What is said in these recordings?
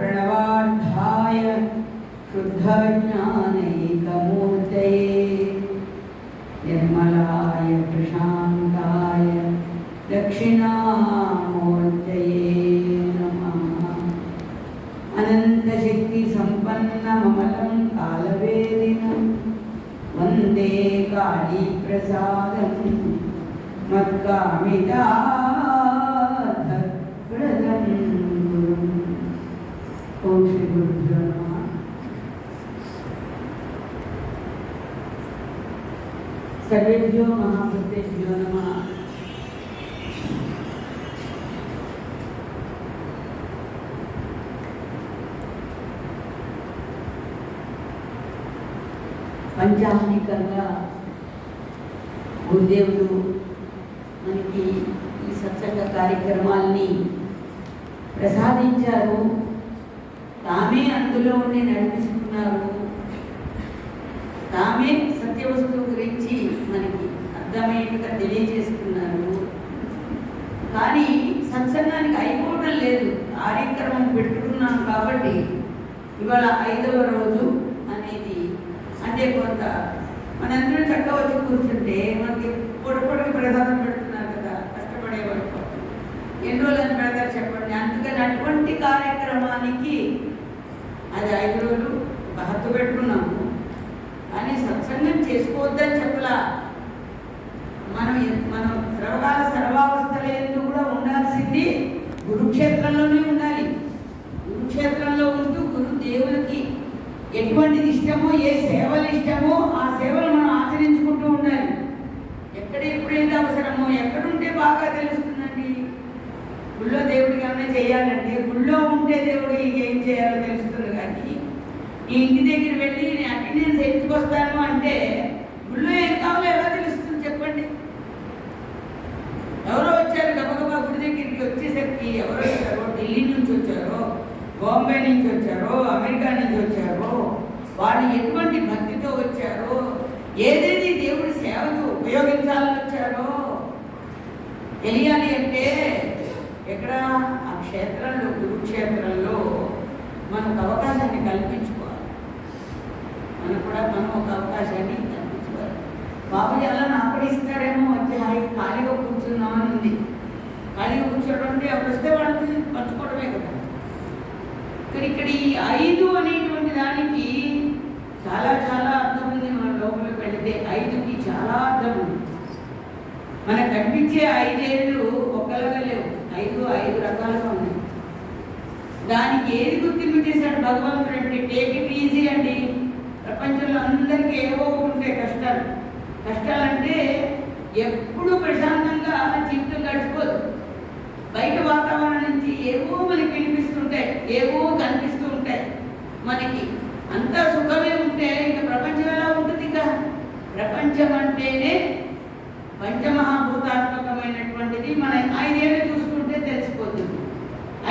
प्रणवार्थाय शुद्धज्ञानैकमूर्तये निर्मलाय प्रशान्ताय दक्षिणामूर्तये नमः। अनन्तशक्तिसम्पन्नममलं कालवेदिनं वन्दे कालीप्रसादं मत्कामितार्थप्रदं गुरुम्। ओम श्री गुरुभ्यो नमः। सर्वेभ्यो महाभूतेभ्यो नमः। పంచాహ్నికంగా గురుదేవుడు మనకి ఈ సత్సంగ కార్యక్రమాల్ని ప్రసాదించారు. తామే అందులో ఉండి నడిపిస్తున్నారు. తామే సత్యవస్తువు గురించి మనకి అర్థమయ్యేట్టుగా తెలియజేస్తున్నారు. కానీ సత్సంగానికి అయిపోవడం లేదు. కార్యక్రమం పెట్టుకున్నాం కాబట్టి ఇవాళ 5వ రోజు అనేది అంటే కొంత మనందరం చక్కగా వచ్చి కూర్చుంటే మనకి పొడికి ప్రసాదం పెడుతున్నారు కదా, కష్టపడే వరకు ఎన్ని రోజులని పెడతారు చెప్పండి. అందుకని అటువంటి కార్యక్రమానికి అది 5 రోజులు ఒక హద్దు పెట్టుకున్నాము. కానీ సత్సంగం చేసుకోవద్దని చెప్పలా. మనం సర్వావస్థలందు కూడా ఉండాల్సింది గురుక్షేత్రంలోనే ఉండాలి. గురుక్షేత్రంలో ఉంటూ గురుదేవులకి ఎటువంటిది ఇష్టమో, ఏ సేవలు ఇష్టమో ఆ సేవలు మనం ఆచరించుకుంటూ ఉండాలి. ఎక్కడ ఎప్పుడైతే అవసరమో, ఎక్కడుంటే బాగా తెలుస్తుందండి. గుళ్ళో దేవుడికి ఏమైనా చేయాలంటే గుళ్ళో ఉంటే దేవుడికి ఏం చేయాలో తెలుస్తుంది. కానీ ఈ ఇంటి దగ్గర వెళ్ళి నేను అటెండెన్స్ ఎంచుకొస్తాను అంటే గుళ్ళో ఏం కావాలో ఎలా తెలుస్తుంది చెప్పండి. ఎవరో వచ్చారు గబగబా గుడి దగ్గరికి వచ్చేసరికి, ఎవరో వచ్చారో ఢిల్లీ నుంచి వచ్చారో, బాంబే నుంచి వచ్చారో, అమెరికా నుంచి వచ్చారో, వాళ్ళు ఎటువంటి భక్తితో వచ్చారో, ఏదేది దేవుడి సేవకు ఉపయోగించాలని వచ్చారో తెలియాలి అంటే ఎక్కడ ఆ క్షేత్రంలో, గురుక్షేత్రంలో మనకు అవకాశాన్ని కల్పించుకోవాలి. మనం ఒక అవకాశాన్ని కల్పించుకోవాలి. బాబుజీ అలా నాకు ఇస్తారేమో, వచ్చి హాయి ఖాళీగా కూర్చున్నామని ఉంది. ఖాళీగా కూర్చోవడం అంటే ఎవరు వస్తే వాళ్ళకి పంచుకోవడమే కదా. ఇక్కడ ఈ 5 అనేటువంటి దానికి చాలా చాలా అర్థం ఉంది. మన లోపలికి వెళితే 5కి చాలా అర్థం ఉంది. మనకు కనిపించే 5 ఏళ్ళు ఒకలాగా లేవు. 5 రకాలుగా ఉన్నాయి. దానికి ఏది గుర్తింపు చేశాడు భగవంతుడు అంటే టేక్ ఇట్ ఈజీ అండి. ప్రపంచంలో అందరికీ ఏవో ఉంటాయి కష్టాలు. కష్టాలంటే ఎప్పుడు ప్రశాంతంగా జీవితం గడిచిపోదు. బయట వాతావరణం నుంచి ఏవో మనకి వినిపిస్తుంటాయి, ఏవో కనిపిస్తూ ఉంటాయి. మనకి అంతా సుఖమే ఉంటే ఇంకా ప్రపంచం ఎలా ఉంటుంది? ఇక ప్రపంచం అంటేనే పంచమహాభూతాత్మకమైనటువంటిది. మన 5 ఏళ్ళు చూసుకుంటే తెలిసిపోతుంది.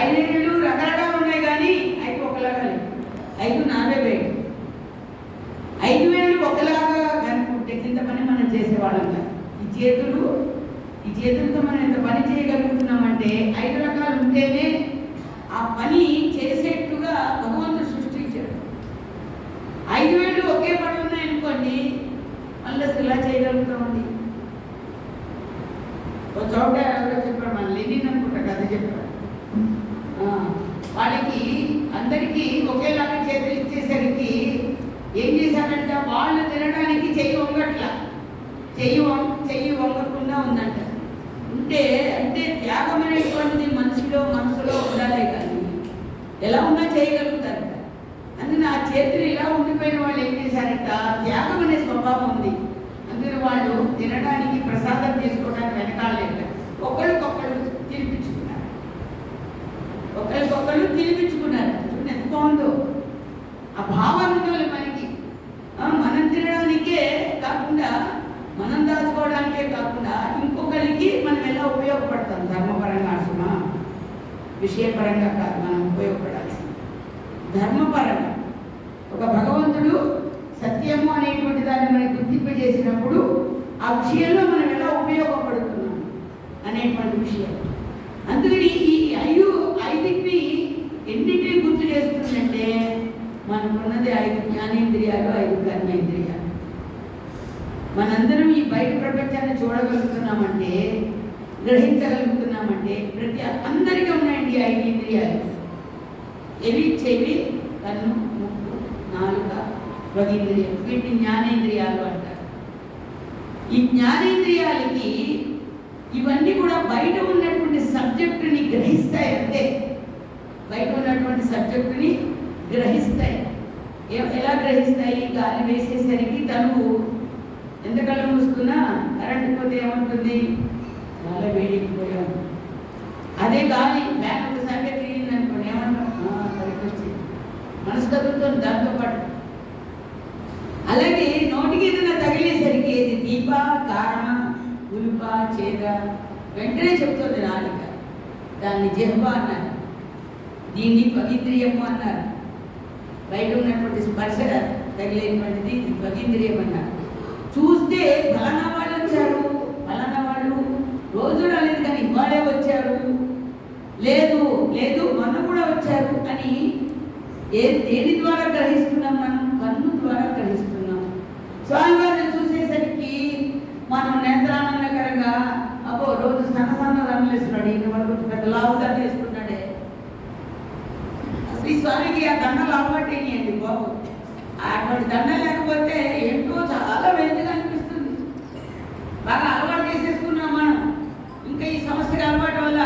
5 ఏళ్ళు రకరకాలు ఉన్నాయి కానీ 5 ఒకలాగా లేవు. 5 నావే వేడు. 5 వేళ్ళు ఒకలాగా కనుక్కుంటే కింద పని మనం చేసేవాళ్ళం కాదు. ఈ చేతులతో మనం ఎంత పని చేయగలుగుతున్నామంటే 5 రకాలు ఉంటేనే ఆ పని చేసేట్టుగా భగవంతుడు సృష్టించాడు. 5 వేళ్ళు ఒకే పని ఉన్నాయనుకోండి, మళ్ళీ అసలు ఇలా చేయగలుగుతామండి. ఒక చోట ఎవరో చెప్పారు, మన లెనిన్ అనుకుంటా కథ చెప్పారు. వాళ్ళకి అందరికీ ఒకేలాగా చేతులు ఇచ్చేసరికి ఏం చేశారంట, వాళ్ళు తినడానికి చెయ్యి వంగట్లా, చెయ్యి వంగకుండా ఉందంట. అంటే త్యాగం అనేటువంటిది మనసులో ఉండాలి. కానీ ఎలా ఉన్నా చేయగలుగుతారట. అందుకని ఆ చేతులు ఇలా ఉండిపోయిన వాళ్ళు ఏం చేశారంట, త్యాగం అనే స్వభావం ఉంది. అందుకని వాళ్ళు తినడానికి ప్రసాదం చేసుకోవడానికి వెనకాలేట. ఒకళ్ళకొకళ్ళు తినిపించుకున్నారు. ఎంత బాగుందో ఆ భావన ఉండాలి మనకి. మనం తినడానికే కాకుండా, మనం దాచుకోవడానికే కాకుండా ఇంకొకరికి మనం ఎలా ఉపయోగపడతాం. ధర్మపరంగా అసలు విషయపరంగా కాదు, మనం ఉపయోగపడాల్సింది ధర్మపరంగా. ఒక భగవంతుడు సత్యము అనేటువంటి దాన్ని మనకి గుర్తింపజేసినప్పుడు ఆ విషయంలో మనం ఎలా ఉపయోగపడుతున్నాం అనేటువంటి విషయం. అందుకని ఈ 5కి ఎన్నింటినీ గుర్తు చేసుకుంటాం. మనకున్నది 5 జ్ఞానేంద్రియాలు, 5 కర్మేంద్రియాలు. మనందరం ఈ బయట ప్రపంచాన్ని చూడగలుగుతున్నామంటే, గ్రహించగలుగుతున్నామంటే అందరికీ ఉన్నాయండి 5 ఇంద్రియాలు. ఎవి? చెవి, కన్ను, ముక్కు, నాలుక, స్వగింద్రియం. వీటిని జ్ఞానేంద్రియాలు అంటారు. ఈ జ్ఞానేంద్రియాలకి ఇవన్నీ కూడా బయట ఉన్నటువంటి సబ్జెక్టుని గ్రహిస్తాయి. అంతే, బయట ఉన్నటువంటి సబ్జెక్టుని గ్రహిస్తాయి. ఎలా గ్రహిస్తాయి? గాలి వేసేసరికి తను ఎంతకాలం మూసుకున్నా కరెంట్ పోతే ఏమంటుంది? చాలా వేడికిపోయాం. అదే గాలి బ్యాగ్ ఒకసారి తిరిగింది అనుకోండి, ఏమంటాం? కరెక్ట్ వచ్చింది, మనసు కదులుతుంది దాంతోపాటు. అలాగే నోటికి ఏదైనా తగిలేసరికి ఇది దీప, కారణ, ఉలుప, చేద వెంటనే చెప్తుంది నాలుక. దాన్ని జిహ్వ అన్నారు, దీన్ని పవిత్రియము అన్నారు. బయట ఉన్నటువంటి స్పర్శ తగిలేటువంటిది పవిత్రియం అన్నారు. చూస్తే ఫలానా వాళ్ళు వచ్చారు, ఫలానా వాళ్ళు రోజు రాలేదు కానీ ఇవాళే వచ్చారు, లేదు లేదు మొన్న కూడా వచ్చారు అని దేని ద్వారా గ్రహిస్తున్నాం? మనం కన్ను ద్వారా గ్రహిస్తున్నాం. స్వామివారిని చూసేసరికి మనం నేత్రానందకరంగా అబ్బో రోజు సన్న రంగులు వేస్తున్నాడు, ఇంక మనకు పెద్ద లావుగా వేసుకున్నాడే. శ్రీ స్వామికి ఆ దండలు అలవాటు ఏంటి బాబు? అటువంటి దండలు లేకపోతే ఏంటో చాలా వెంటగా అనిపిస్తుంది. బాగా అలవాటు చేసేసుకున్నాం మనం. ఇంకా ఈ సమస్యకి అలవాటు వల్ల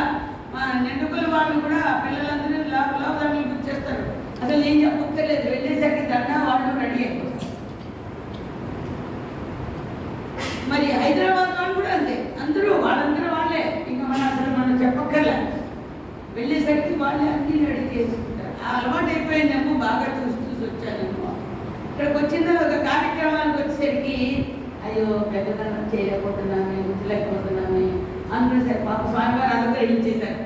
మా నిండుకుల వాళ్ళు కూడా పిల్లలందరూ లావు దండలు గుర్చేస్తారు. అసలు నేను చెప్పక్కర్లేదు, వెళ్ళేసరికి దండ వాళ్ళు రెడీ అయిపోతారు. మరి హైదరాబాద్ వాళ్ళు కూడా అంతే, వాళ్ళందరూ వాళ్ళే, ఇంకా మనం చెప్పక్కర్లే. వెళ్ళేసరికి వాళ్ళే అన్నీ రెడీ చేసుకుంటారు. ఆ అలవాటు అయిపోయిందేమో, బాగా చూసి వచ్చానేమో. ఇక్కడికి వచ్చిన ఒక కార్యక్రమానికి వచ్చేసరికి అయ్యో పెద్దదనం చేయలేకపోతున్నామే, ఉంచలేకపోతున్నామే అందరూ. సరే పాప స్వామివారు అనుగ్రహించేశారు.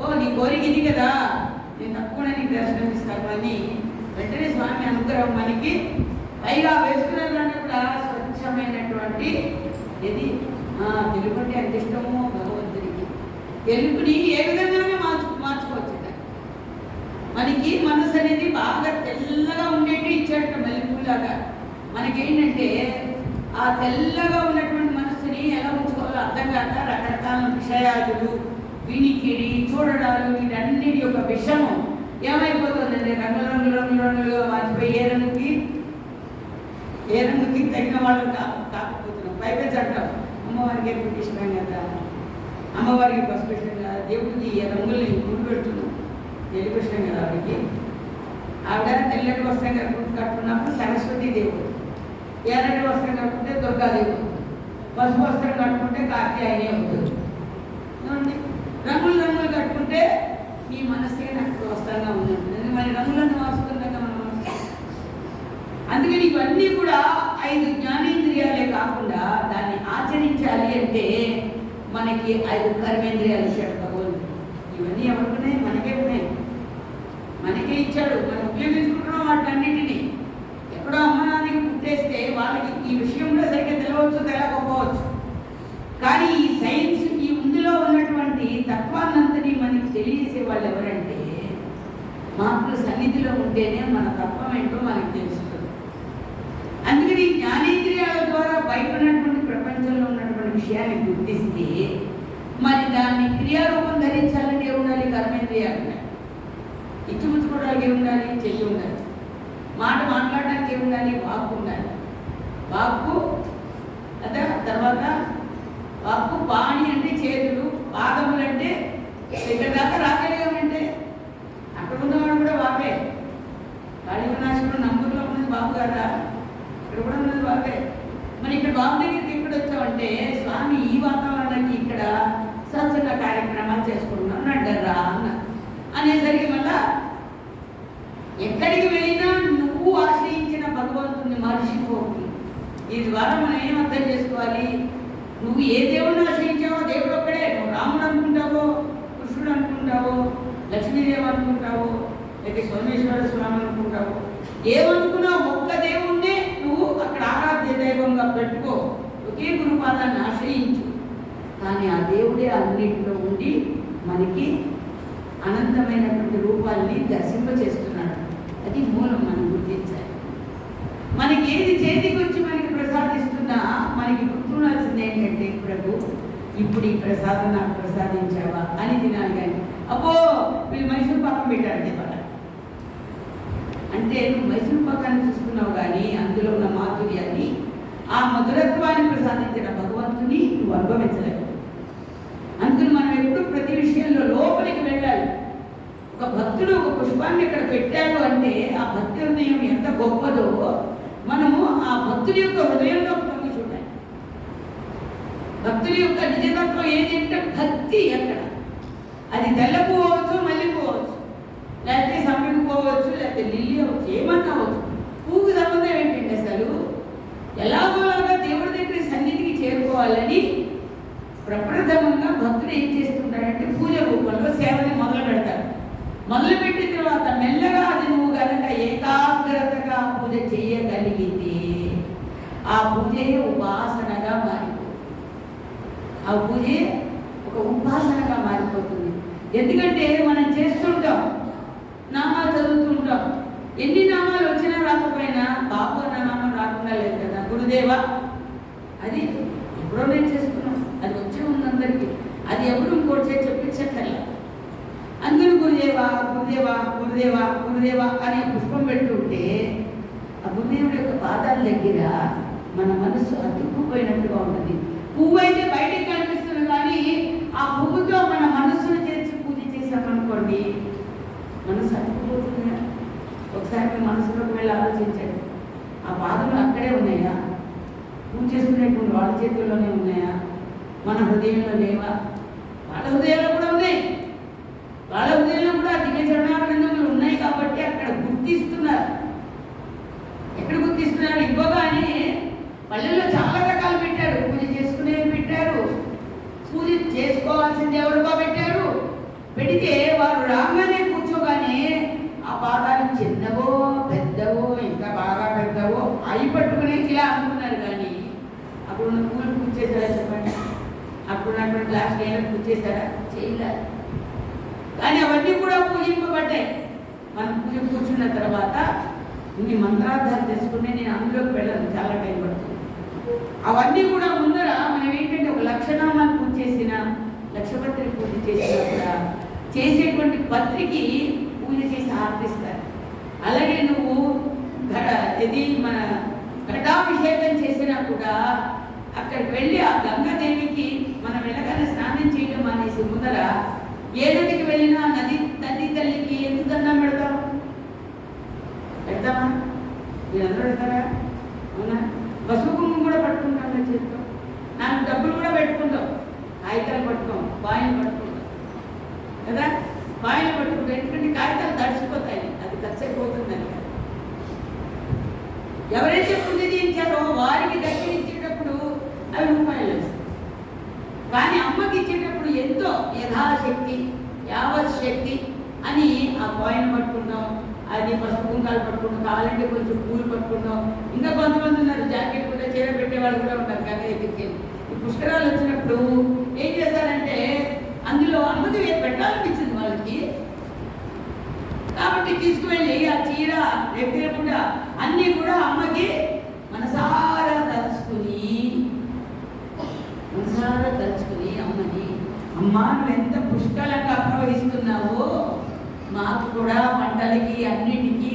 ఓ నీ కోరిక ఇది కదా, నేను తప్పకుండా నీకు దర్శనం ఇస్తాను అని వెంటనే స్వామి అనుగ్రహం మనకి. పైగా వేసుకున్నారంటే కూడా స్వచ్ఛమైనటువంటి ఇది తెలుపు అంటే ఎంత ఇష్టమో భగవంతుడికి. తెలుపుని ఏ విధంగానే మార్చుకోవచ్చు. మనకి మనసు అనేది బాగా తెల్లగా ఉండేటి ఇచ్చాడట మల్లెపూలాగా. మనకేంటంటే ఆ తెల్లగా ఉన్నటువంటి మనసుని ఎలా ఉంచుకోవాలో అర్థం కాక రకరకాల విషయాలు, వినికిడి, చూడడాలు, వీటన్నిటి యొక్క విషము ఏమైపోతుందండి? రంగులుగా మార్చిపోయి ఏ రంగుకి తగిన వాళ్ళు కాకపోతున్నాం. పైగా అంటాం అమ్మవారికి ఎందుకు ఇష్టం కదా, అమ్మవారికి పసుపు ఇష్టం కదా, దేవుడికి ఏ రంగుల్ని గుడి పెడుతున్నాం, తెలుగు ఇష్టం కదా ఆవిడకి. ఆవిడ తెల్లటి వస్త్రం కట్టుకున్నప్పుడు సరస్వతి దేవుడు, ఎర్రటి వస్త్రం కట్టుకుంటే దుర్గాదేవుడు, పసుపు వస్త్రం కట్టుకుంటే కార్తీయాయనే అవుతుంది. రంగులు కట్టుకుంటే మీ మనసే నాకు వస్త్రంగా ఉంటుంది. మరి రంగులను మార్చుకుందాక మన మనసు. అందుకని ఇవన్నీ కూడా 5 జ్ఞానేంద్రియాలే కాకుండా దాన్ని ఆచరించాలి అంటే మనకి 5 కర్మేంద్రియాలు ఇచ్చాడు భగవంతుడు. ఇవన్నీ ఎవరుకున్నాయి? మనకే ఉన్నాయి, మనకే ఇచ్చాడు. మనం ఉపయోగించుకుంటున్నాం వాటన్నింటినీ. ఎక్కడో అమ్మ నాన్నకి పుట్టేస్తే వాళ్ళకి ఈ విషయం కూడా సరిగ్గా తెలియవచ్చు, తెలియకపోవచ్చు. కానీ ఈ సైన్స్, ఈ ముందులో ఉన్నటువంటి తత్వాన్నంతని మనకి తెలియజేసే వాళ్ళు ఎవరంటే మహాత్ముల సన్నిధిలో ఉంటేనే మన తత్వం ఏంటో మనకు తెలుస్తుంది. అందుకని జ్ఞానేంద్రియాల ద్వారా బయట ఉన్నటువంటి ప్రపంచంలో ఉన్నటువంటి విషయాన్ని గుర్తిస్తే మరి దాన్ని క్రియారూపం ధరించాలంటే ఉండాలి కర్మేంద్రియాలు. ఇచ్చిపుచ్చుకోవడానికి ఏముండాలి? చెయ్యి ఉండాలి. మాట మాట్లాడడానికి ఏముండాలి? వాక్కు ఉండాలి. వాక్కు అదే తర్వాత వాక్కు, పాణి అంటే చేతులు, పాదములు అంటే ఇక్కడ దాకా రాగలిగామంటే అక్కడ ఉన్నవాడు కూడా బాబే. కాళీనాశకుడు నంబూరులో ఉన్నది బాబు కదా, ఇక్కడ కూడా ఉన్నది బాబే. మరి ఇక్కడ బాబు దగ్గరికి ఎక్కడ వచ్చామంటే స్వామి ఈ వాతావరణానికి ఇక్కడ సంస్కృత కార్యక్రమాలు చేసుకుంటున్నాం అడ్డరా అనేసరికి మళ్ళా ఎక్కడికి వెళ్ళినా నువ్వు ఆశ్రయించిన భగవంతుని మర్చిపోకు. ఈ ద్వారా మనం ఏం అర్థం చేసుకోవాలి? నువ్వు ఏ దేవుడిని ఆశ్రయించావో దేవుడు ఒక్కడే. నువ్వు రాముడు అనుకుంటావో, కృష్ణుడు అనుకుంటావో, లక్ష్మీదేవి అనుకుంటావో, లేక సోమేశ్వర స్వామి అనుకుంటావో, ఏమనుకున్నావు ఒక్క దేవుణ్ణే నువ్వు అక్కడ ఆరాధ్య దైవంగా పెట్టుకో. ఒకే గురుపాదాన్ని ఆశ్రయించు. కానీ ఆ దేవుడే అన్నింటిలో ఉండి మనకి అనంతమైనటువంటి రూపాల్ని దర్శింపచేస్తున్నాడు. అది మూలం మనం ఇప్పుడు ఈ ప్రసాదం నాకు ప్రసాదించావా అని తినాలి. కానీ అబ్బో వీళ్ళు మైసూర్ పాకం పెట్టారు ఇవాళ అంటే నువ్వు మైసూర్ పాకాన్ని చూసుకున్నావు, కానీ అందులో ఉన్న మాధుర్యాన్ని, ఆ మధురత్వాన్ని ప్రసాదించిన భగవంతుని నువ్వు అనుభవించలేవు. అందుకని మనం ఎప్పుడు ప్రతి విషయంలో లోపలికి వెళ్ళాలి. ఒక భక్తుడు ఒక పుష్పాన్ని ఇక్కడ పెట్టాడు అంటే ఆ భక్తి హృదయం ఎంత గొప్పదో మనము ఆ భక్తుడి యొక్క హృదయంలో తొంగి చూడాలి. భక్తుడి యొక్క నిజతత్వం ఏంటంటే భక్తి ఎక్కడ, అది తెల్లపోవచ్చు, మళ్ళీపోవచ్చు, లేకపోతే సంపికి పోవచ్చు, లేకపోతే లిల్లీ అవచ్చు, ఏమన్నా అవచ్చు. పువ్వుకి సంబంధం ఏంటండి అసలు? ఎలాగోలాగా దేవుడి దగ్గర సన్నిధికి చేరుకోవాలని ప్రప్రథమంగా భక్తుడు ఏం చేస్తుంటాడంటే పూజ రూపంలో సేవని మొదలు పెడతాడు. మొదలుపెట్టిన తర్వాత మెల్లగా అది నువ్వు కనుక ఏకాగ్రతగా పూజ చేయగలిగితే ఆ పూజే ఉపాసనగా మారిపోతుంది. ఆ పూజే ఒక ఉపాసనగా మారిపోతుంది. ఎందుకంటే మనం చేస్తుంటాం, నామాలు చదువుతుంటాం, ఎన్ని నామాలు వచ్చినా రాకపోయినా బాబు అన్న నామం రాకుండా లేదు కదా. గురుదేవా అది ఎప్పుడో నేను చేస్తున్నాం, అది వచ్చే ఉంది అందరికీ, అది ఎవరు ఇంకోటి చెప్పించక్కర్లా. అందరూ గురుదేవా గురుదేవా గురుదేవా గురుదేవా అని పుష్పం పెడుతుంటే ఆ గురుదేవుడి యొక్క పాదాల దగ్గర మన మనసు అతుక్కుపోయినట్టుగా ఉంటుంది. పువ్వు అయితే బయటికి కనిపిస్తుంది, కానీ ఆ పువ్వుతో మన మనస్సును చేర్చి పూజ చేసామనుకోండి మనసు అతుక్కుపోతుంది. ఒకసారి మీ మనసులోకి వెళ్ళి ఆలోచించండి, ఆ పాదములు అక్కడే ఉన్నాయా? పూజ చేసుకునేటువంటి వాళ్ళ చేతుల్లోనే ఉన్నాయా? మన హృదయంలో లేవా? వాళ్ళ హృదయంలో కూడా ఉన్నాయి. వాళ్ళ హృదయంలో కూడా దివ్య చరణానందములు ఉన్నాయి కాబట్టి అక్కడ గుర్తిస్తున్నారు. ఎక్కడ గుర్తిస్తున్నారు? ఇవ్వగానే పల్లెల్లో చాలా రకాలు పెట్టారు. పూజ చేసుకునేవి పెట్టారు, పూజ చేసుకోవాల్సింది ఎవరికో పెట్టారు. పెడితే వారు రాగానే కూర్చోగానే ఆ పాదాలు చిన్నవో పెద్దవో ఇంకా బాగా పెద్దవో అవి పట్టుకునే ఇలా అనుకున్నారు. కానీ అప్పుడు ఉన్న పూలు పూజ చేశారా చెప్పండి? అప్పుడు ఉన్నటువంటి గ్లాస్ నీళ్ళకి పూజ చేశారా? చేయలేదు. కానీ అవన్నీ కూడా పూజింపబడ్డాయి. మనం పూజ కూర్చున్న తర్వాత ఇన్ని మంత్రార్థాలు తెలుసుకుంటే నేను అందులోకి వెళ్ళాను, చాలా టైం పడుతుంది. అవన్నీ కూడా ముందర మనం ఏంటంటే ఒక లక్షనామాలు పూజ చేసిన, లక్షపత్రి పూజ చేసినా కూడా చేసేటువంటి పత్రికి పూజ చేసి ఆర్పిస్తారు. అలాగే నువ్వు ఇది మన ఘటాభిషేకం చేసినా కూడా అక్కడికి వెళ్ళి ఆ గంగాదేవికి మనం వెళ్ళగానే స్నానం చేయడం అనేసి ముందర ఏ నదికి వెళ్ళినా నది తల్లికి ఎందుకు దండం పెడతాం? పెడతామా? మీరందరూ పెడతారా? అవునా? పసుపు కుంకుమ కూడా పట్టుకుంటాం కదా చేస్తాం, 4 డబ్బులు కూడా పెట్టుకుంటాం, కాగితాలు పట్టుకోం, కాయిన్ పట్టుకుంటాం కదా. కాయిన్ పట్టుకుంటాం ఎందుకంటే కాగితాలు తడిచిపోతాయి, అది ఖర్చయిపోతుందని. ఎవరైతే పూజ చేయించారో వారికి దర్శనించేటప్పుడు అవి రూపాయలు వస్తాయి. కానీ అమ్మకి ఇచ్చేటప్పుడు ఎంతో యథాశక్తి యావత్ శక్తి అని ఆ కాయిన్ పట్టుకుంటాం, అది పసుపు కుంకాలు పట్టుకుంటాం, కావాలంటే కొంచెం పూలు పట్టుకుంటాం. ఇంకా కొంతమంది ఉన్నారు జాకెట్ కూడా చీర పెట్టే వాళ్ళు కూడా ఉంటారు. కానీ ఎత్తుకెళ్ళి ఈ పుష్కరాలు వచ్చినప్పుడు ఏం చేస్తారంటే అందులో అమ్మకి పెట్టాలనిపించింది వాళ్ళకి, కాబట్టి తీసుకువెళ్ళి ఆ చీర దగ్గర కూడా అన్నీ కూడా అమ్మకి మనసారా తలుచుకుని అమ్మని, అమ్మా నువ్వు ఎంత పుష్కలంగా ప్రవహిస్తున్నావో మాకు కూడా వంటలకి అన్నిటికీ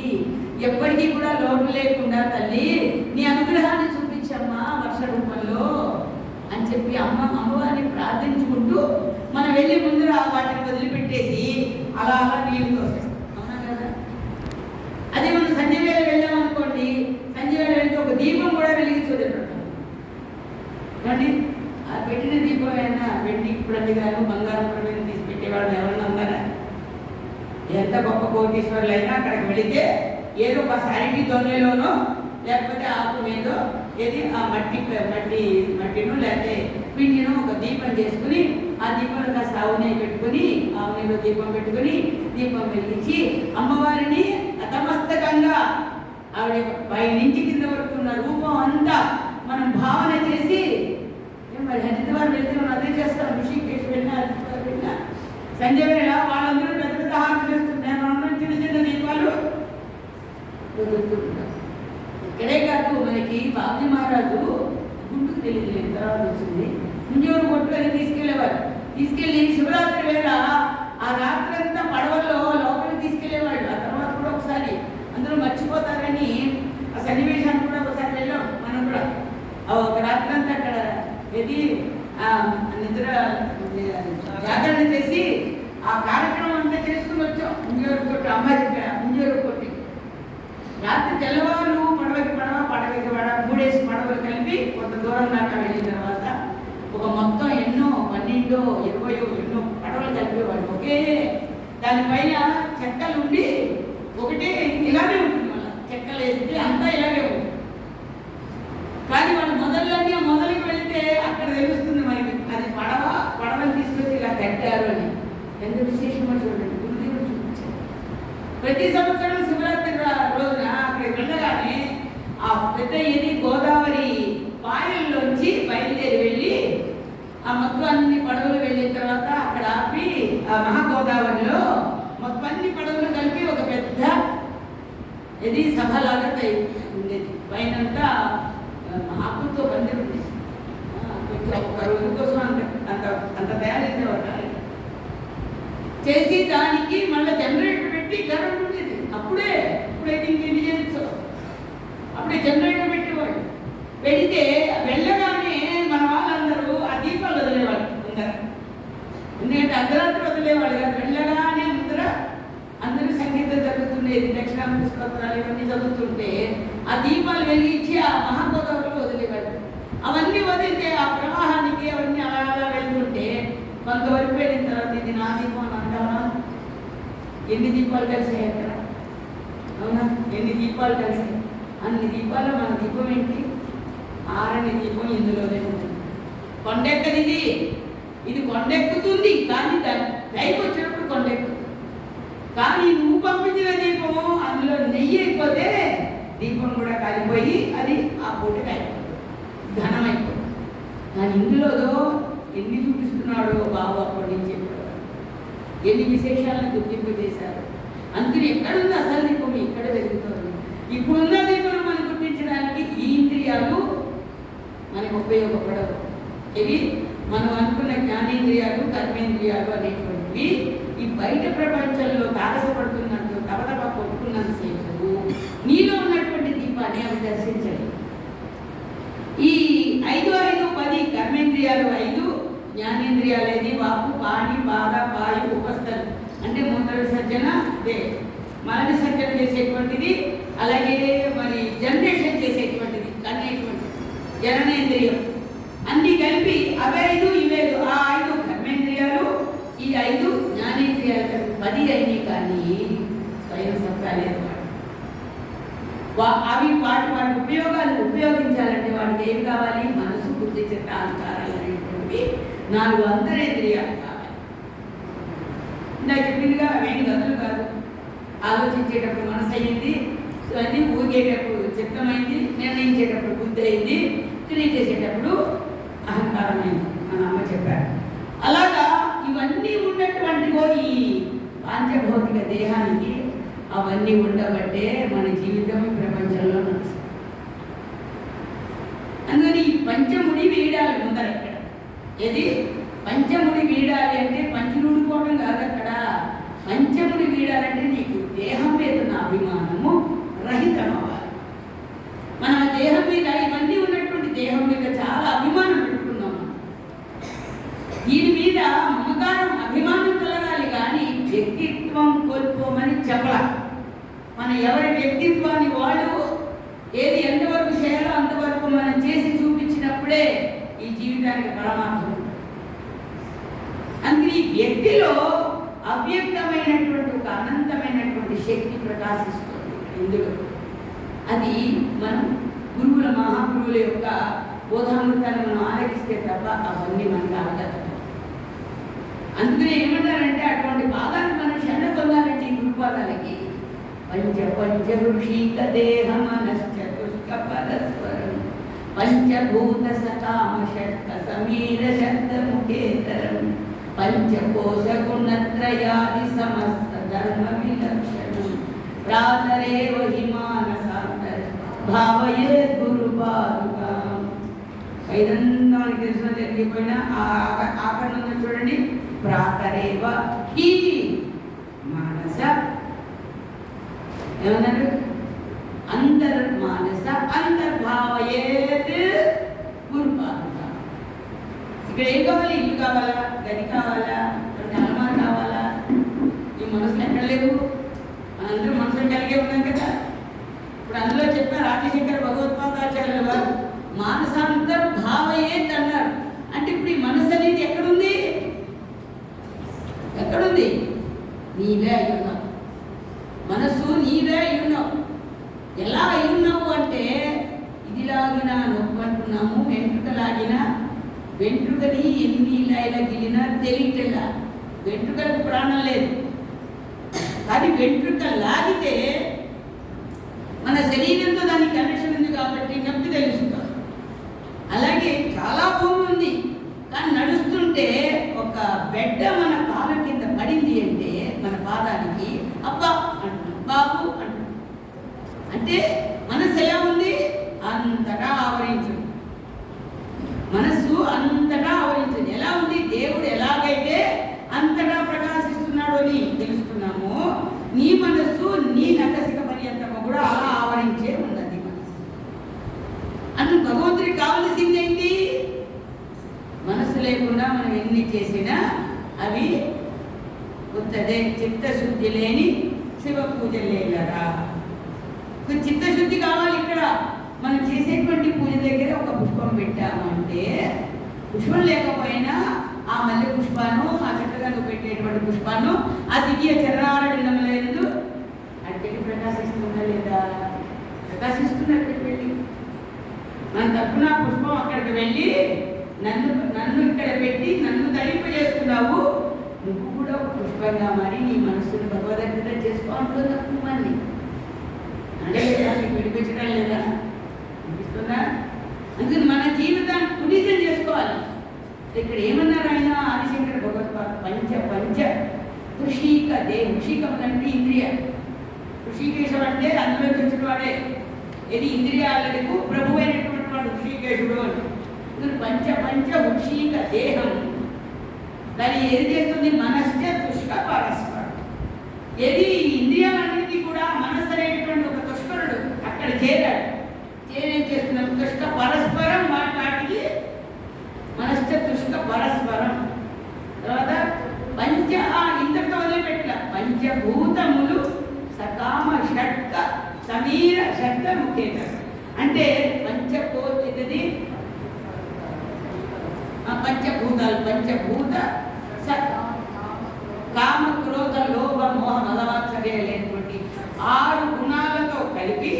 ఎప్పటికీ కూడా లోటు లేకుండా తల్లి నీ అనుగ్రహాన్ని చూపించమ్మా వర్ష రూపంలో అని చెప్పి అమ్మవారిని ప్రార్థించుకుంటూ మనం వెళ్ళి ముందర వాటిని వదిలిపెట్టేసి అలా అలా నీళ్ళు తోసేస్తాం. అవునా కదా? అదే మనం సంధ్యవేళ వెళ్ళామనుకోండి, సంధ్యవేళ వెళ్తే ఒక దీపం కూడా వెలిగి చూడటం కానీ ఆ పెట్టిన దీపం అయినా వెండి ప్రతి గాను బంగారం ప్రతి తీసి పెట్టేవాళ్ళు ఎవరన్నా ఉన్నారా? ఎంత గొప్ప కోటీశ్వరులు అయినా అక్కడికి వెళితే ఏదో ఒక సారికి దొన్నెలోనో లేకపోతే ఆకు మీదో ఏది ఆ మట్టిను లేకపోతే పిండిను ఒక దీపం చేసుకుని ఆ దీపంలో కాస్త ఆవు నెయ్యి పెట్టుకుని ఆవు నెయ్యిలో దీపం పెట్టుకుని దీపం వెలిగించి అమ్మవారిని అతమస్తకంగా ఆవిడ పై నుంచి కింద వరకు ఉన్న రూపం అంతా మనం భావన చేసి మరి హరిద్వార్ వెళ్తే మనం అదే చేస్తాం. ఋషికేశ్ వెళ్ళినా హరిద్వార్ వెళ్ళినా సంజయ్ వేళ వాళ్ళందరూ పెద్ద పెద్ద హారతి చేస్తున్నారు, మనం చిన్న చిన్న దీపాలు వదులుతుంటాం. ఇక్కడే కాదు మనకి బాబ్జీ మహారాజు గుంటుకు తెలియదు తర్వాత వచ్చింది ముంజూరు కొట్టు అని తీసుకెళ్లేవారు. తీసుకెళ్లి శివరాత్రి వేళ ఆ రాత్రి అంతా పడవల్లో లోపలికి తీసుకెళ్లేవాళ్ళు. ఆ తర్వాత కూడా ఒకసారి అందరూ మర్చిపోతారని ఆ సన్నివేశాన్ని కూడా ఒకసారి వెళ్ళాం మనం కూడా. ఒక రాత్రి అంతా అక్కడ ఏది నిద్ర జాగరణ చేసి ఆ కార్యక్రమం అంతా చేసుకుని వచ్చాం. ముంజూరు కొట్టు అమ్మ చెప్పారు, ముంజూరు కొట్టి రాత్రి తెల్లవారు పడవకి పడవ, పడవకి పడవ, 3 పడవలు కలిపి కొంత దూరం దాకా వెళ్ళిన తర్వాత ఒక మొత్తం ఎన్నో 12, 20 ఎన్నో పడవలు కలిపేవాళ్ళు. ఒకే దానిపైన చెక్కలు ఉండి ఒకటే ఇలాగే ఉంటుంది. వాళ్ళ చెక్కలు వేస్తే అంతా ఇలాగే ఉంటుంది. కానీ వాళ్ళు మొదలుకి వెళితే అక్కడ తెలుస్తుంది మనకి అది పడవని తీసుకొచ్చి ఇలా కట్టారు అని. ఎంత విశేషమో చూడండి, గురుదేవుడు చూపించారు. ప్రతి సంవత్సరం శివరాత్రి రోజున అక్కడికి వెళ్ళగానే ఆ పెద్ద గోదావరి పాయల్లోంచి బయలుదేరి వెళ్ళి ఆ మొత్తం అన్ని పడవలు వెళ్ళిన తర్వాత అక్కడ ఆపి ఆ మహాగోదావరిలో మొత్తం అన్ని పడవలు కలిపి ఒక పెద్ద సభలాగా ఉండేది. పైనంతా ఆకులతో పందిరి ఉండేది. కొంచెం ఒక రోజు కోసం అంత తయారు చేసి దానికి మళ్ళీ జనరేటర్ పెట్టి కరెంట్ ఉండేది. ఇప్పుడైతే ఇంకేంటి చేయొచ్చు. అప్పుడే జనరేటర్ పెట్టేవాళ్ళు. పెడితే వెళ్ళగానే మన వాళ్ళందరూ ఆ దీపాలు వదిలేవాళ్ళు ముందర. ఎందుకంటే అర్ధరాత్రి వదిలేవాళ్ళు కాదు, వెళ్ళగానే ముందర అందరూ సంగీతం జరుగుతుండేది, దక్షిణామూర్తి స్తోత్రాలు ఇవన్నీ చదువుతుంటే ఆ దీపాలు వెలిగించి ఆ మహాగోదావరిలో వదిలేవాళ్ళు. అవన్నీ వదిలితే ఆ ప్రవాహానికి అవన్నీ అలా వెళ్తుంటే కొంతవరకు వెళ్ళిన తర్వాత ఇది నా దీపం అని అంటావా? ఎన్ని దీపాలు కలిసాయి అక్కడ? అవునా? ఎన్ని దీపాలు కలిసాయి? అన్ని దీపాలు మన దీపం ఏంటి? ఆరని దీపం ఇందులోనే ఉంటుంది. కొండెక్కది ఇది కొండెక్కుతుంది, కానీ దాని టైం వచ్చినప్పుడు కొండెక్కుతుంది. కానీ నువ్వు పంపించిన దీపము అందులో నెయ్యి అయిపోతే దీపం కూడా కాలిపోయి అది ఆ పూటకి అయిపోతుంది, ఘనమైపోతుంది. కానీ ఇందులోదో ఎన్ని చూపిస్తున్నాడో బాబు అప్పటి నుంచి ఎన్ని విశేషాలను గుర్తింపు చేశారు. అందుకని ఎక్కడుంది అసలు దీపం? ఇక్కడ వెలుగుతుంది. ఇప్పుడున్న దీపం మనం గుర్తించడానికి ఈ ఇంద్రియాలు మనకు ఉపయోగపడవు. ఇవి మనం అనుకున్న జ్ఞానేంద్రియాలు, కర్మేంద్రియాలు అనేటువంటివి ఈ బయట ప్రపంచంలో తారసపడుతున్నట్టు తపతప కొట్టుకున్నంతసేపు నీలో ఉన్నటువంటి దీపాన్ని అవి దర్శించలేదు. ఈ 5, 5, 10 కర్మేంద్రియాలు 5, జ్ఞానేంద్రియాలు వాక్కు, పాణి, పాద, వాయు, ఉపస్థలు అంటే మూత్ర విసర్జన, మల విసర్జన చేసేటువంటిది, అలాగే మరి జనరేషన్ చేసేటువంటిది అనేటువంటిది జననేంద్రియం అన్ని కలిపి అవి 5, ఇవి 5, ఆ 5 కర్మేంద్రియాలు, ఈ 5 జ్ఞానేంద్రియాలు కలిపి 10 అయినాయి. కానీ స్వయం సత్తా లేదు. అవి వాటి ఉపయోగాలు ఉపయోగించాలంటే వాటికి ఏం కావాలి? మనసు, బుద్ధి, చిత్త, అహంకారాలు అనేటువంటివి 4 అంతరేంద్రియాలు కావాలి. ఇందాక చెప్పిందిగా అవేం గదులు కాదు. ఆలోచించేటప్పుడు మనసు అయ్యింది, అన్నీ ఊగేటప్పుడు చిత్తమైంది, నిర్ణయించేటప్పుడు బుద్ధి అయింది, తెలియజేసేటప్పుడు అహంకారమైంది. మన అమ్మ చెప్పారు. అలాగా ఇవన్నీ ఉన్నటువంటివో ఈ పాంచభౌతిక దేహానికి అవన్నీ ఉండబట్టే మన జీవితం ప్రపంచంలో నడుస్తుంది. అందుకని ఈ పంచముడి వీడాలి ముందర. ఇక్కడ ఏది పంచముడి వీడాలి అంటే పంచులు ఊడిపోవడం కాదు. అక్కడ పంచముడి వీడాలంటే నీకు దేహం మీద ఉన్న అభిమానము రహితం అవ్వాలి. మన దేహం మీద ఇవన్నీ ఉన్నటువంటి దేహం మీద చాలా అభిమానం పెట్టుకున్నాం. దీని మీద మమకారం, అభిమానం కలగాలి. కానీ వ్యక్తిత్వం కోల్పోమని చెప్పాలి. మన ఎవరి వ్యక్తిత్వాన్ని వాళ్ళు ఏది ఎంతవరకు చేయాలో అంతవరకు మనం చేసి చూపించినప్పుడే ఈ జీవితానికి పరమార్థం. అందుకని ఈ వ్యక్తిలో అవ్యక్తమైనటువంటి ఒక అనంతమైనటువంటి శక్తి ప్రకాశిస్తుంది ఇందులో. అది మనం గురువుల, మహాగురువుల యొక్క బోధామృతాన్ని మనం ఆలోచిస్తే తప్ప అవన్నీ మనకు అవగతం. అందుకనే ఏమంటారంటే అటువంటి భాగాన్ని మనం శరణ పొందాలంటే ఈ గురుపాదాలకి పంచ దేహ మనశ్చతుష్క పరస్పరం పంచభూత సకామ షట్క సమీర శబ్ద ముఖేతరం పంచకోశ గుణత్రయాది సమస్త ధర్మ విలక్షణం ప్రాతరేవ హి మానసాంతర భావయే గురుపాదుకా. 5 మనకి తెలిసిన తెలియకపోయినా ఆఖరణ చూడండి, ప్రాతరేవ హి మానస ఏమన్నాడు, అంతర్మానస అంతర్భావయేత్ గురుపాద. ఇక్కడ ఏం కావాలి? ఇల్లు కావాలా, గది కావాలా, అలమార కావాలా? ఈ మనసులు ఎక్కడ లేవు, మనందరూ మనసులు కలిగే ఉన్నాం కదా. ఇప్పుడు అందులో చెప్పారు ఆదిశంకర భగవత్పాదాచార్యుల వారు మానసాంతర్భావయేత్ అన్నారు. అంటే ఇప్పుడు ఈ మనసు అనేది ఎక్కడుంది? ఎక్కడుంది? నీవే అయి ఉన్నావు. మనసు నీవే అయి ఉన్నావు. ఎలా అయి ఉన్నావు అంటే, ఇది లాగినా నొప్పి అంటున్నాము, వెంట్రుక లాగినా, వెంట్రుకని ఎన్ని ఇలా గిలినా తెలియటల్లా. వెంట్రుకలకు ప్రాణం లేదు, కానీ వెంట్రుక లాగితే మన శరీరంతో దానికి కనెక్షన్ ఉంది కాబట్టి నొప్పి తెలుస్తుంది. అలాగే చాలా భూమి ఉంది, కానీ నడుస్తుంటే ఒక బెడ్డ మన పాల కింద పడింది అంటే మన పాదానికి అబ్బా అంటున్నాం, బాబు అంటున్నాం. అంటే మనసు ఎలా ఉంది? అంతటా ఆవరించు. మనస్సు అంతటా ఆవరించింది. ఎలా ఉంది? దేవుడు ఎలాగైతే అంతటా ప్రకాశిస్తున్నాడు అని తెలుస్తున్నాము, నీ మనస్సు నీ నకసిక పర్యంతము కూడా అలా ఆవరించే ఉన్నది మనస్సు. అన్న భగవంతుడికి కావలసింది ఏంటి? మనస్సు లేకుండా మనం ఎన్ని చేసినా అవి ఉత్తదే. చిత్తశుద్ధి లేని శివ పూజ లేలరా. చిత్తశుద్ధి కావాలి. ఇక్కడ మనం చేసేటువంటి పూజ దగ్గర ఒక పుష్పం పెట్టాము అంటే, పుష్పం లేకపోయినా ఆ మల్లె పుష్పాన్ని, ఆ చక్కగా పెట్టేటువంటి పుష్పాన్ని ఆ దివ్య చరణారవిందములందు అక్కడికి ప్రకాశిస్తుందా లేదా? ప్రకాశిస్తుంది. అక్కడికి వెళ్ళి మన తప్పున పుష్పం అక్కడికి వెళ్ళి నన్ను ఇక్కడ పెట్టి నన్ను ధరింపజేస్తున్నావు, నువ్వు కూడా ఒక పుష్పంగా మారి నీ మనస్సును భగవద్గీత చేసుకోవాలంటుంది. పుష్పాన్ని అంటే నీకు విడిపించడం లేదా? అనిపిస్తుందా? అందుకని మన జీవితాన్ని పునీతం చేసుకోవాలి. ఇక్కడ ఏమన్నారు ఆయన ఆదిశంకర భగవత్పాద? పంచ హృషిక దే. హృషికం అంటే ఇంద్రియ, హృషికేశం అంటే అందులో తెచ్చిన వాడే. ఇది ఇంద్రియాలకు ప్రభు అయినటువంటి వాడు హృషికేశుడు అని. పంచ హృషిక దేహం దాన్ని ఏది చేస్తుంది? మనశ్చ తుష్క పరస్పరం. ఏది ఇంద్రియాలన్నిటికీ కూడా మనస్సు అనేటువంటి ఒక తుష్కరుడు అక్కడ చేరాడు. చేరేం చేస్తున్నాం? తుష్క పరస్పరం వాటికి మనశ్చ తుష్క పరస్పరం. తర్వాత ఇంతటితో వదిలిపెట్ల పంచభూతములు సకామ షట్క సమీర షట్క ముఖ్యత. అంటే పంచభూతది పంచభూతాలు, పంచభూత కామ క్రోధ లోభ మోహ మదవాత్సర్య లేనటువంటి 6 గుణాలతో కలిపి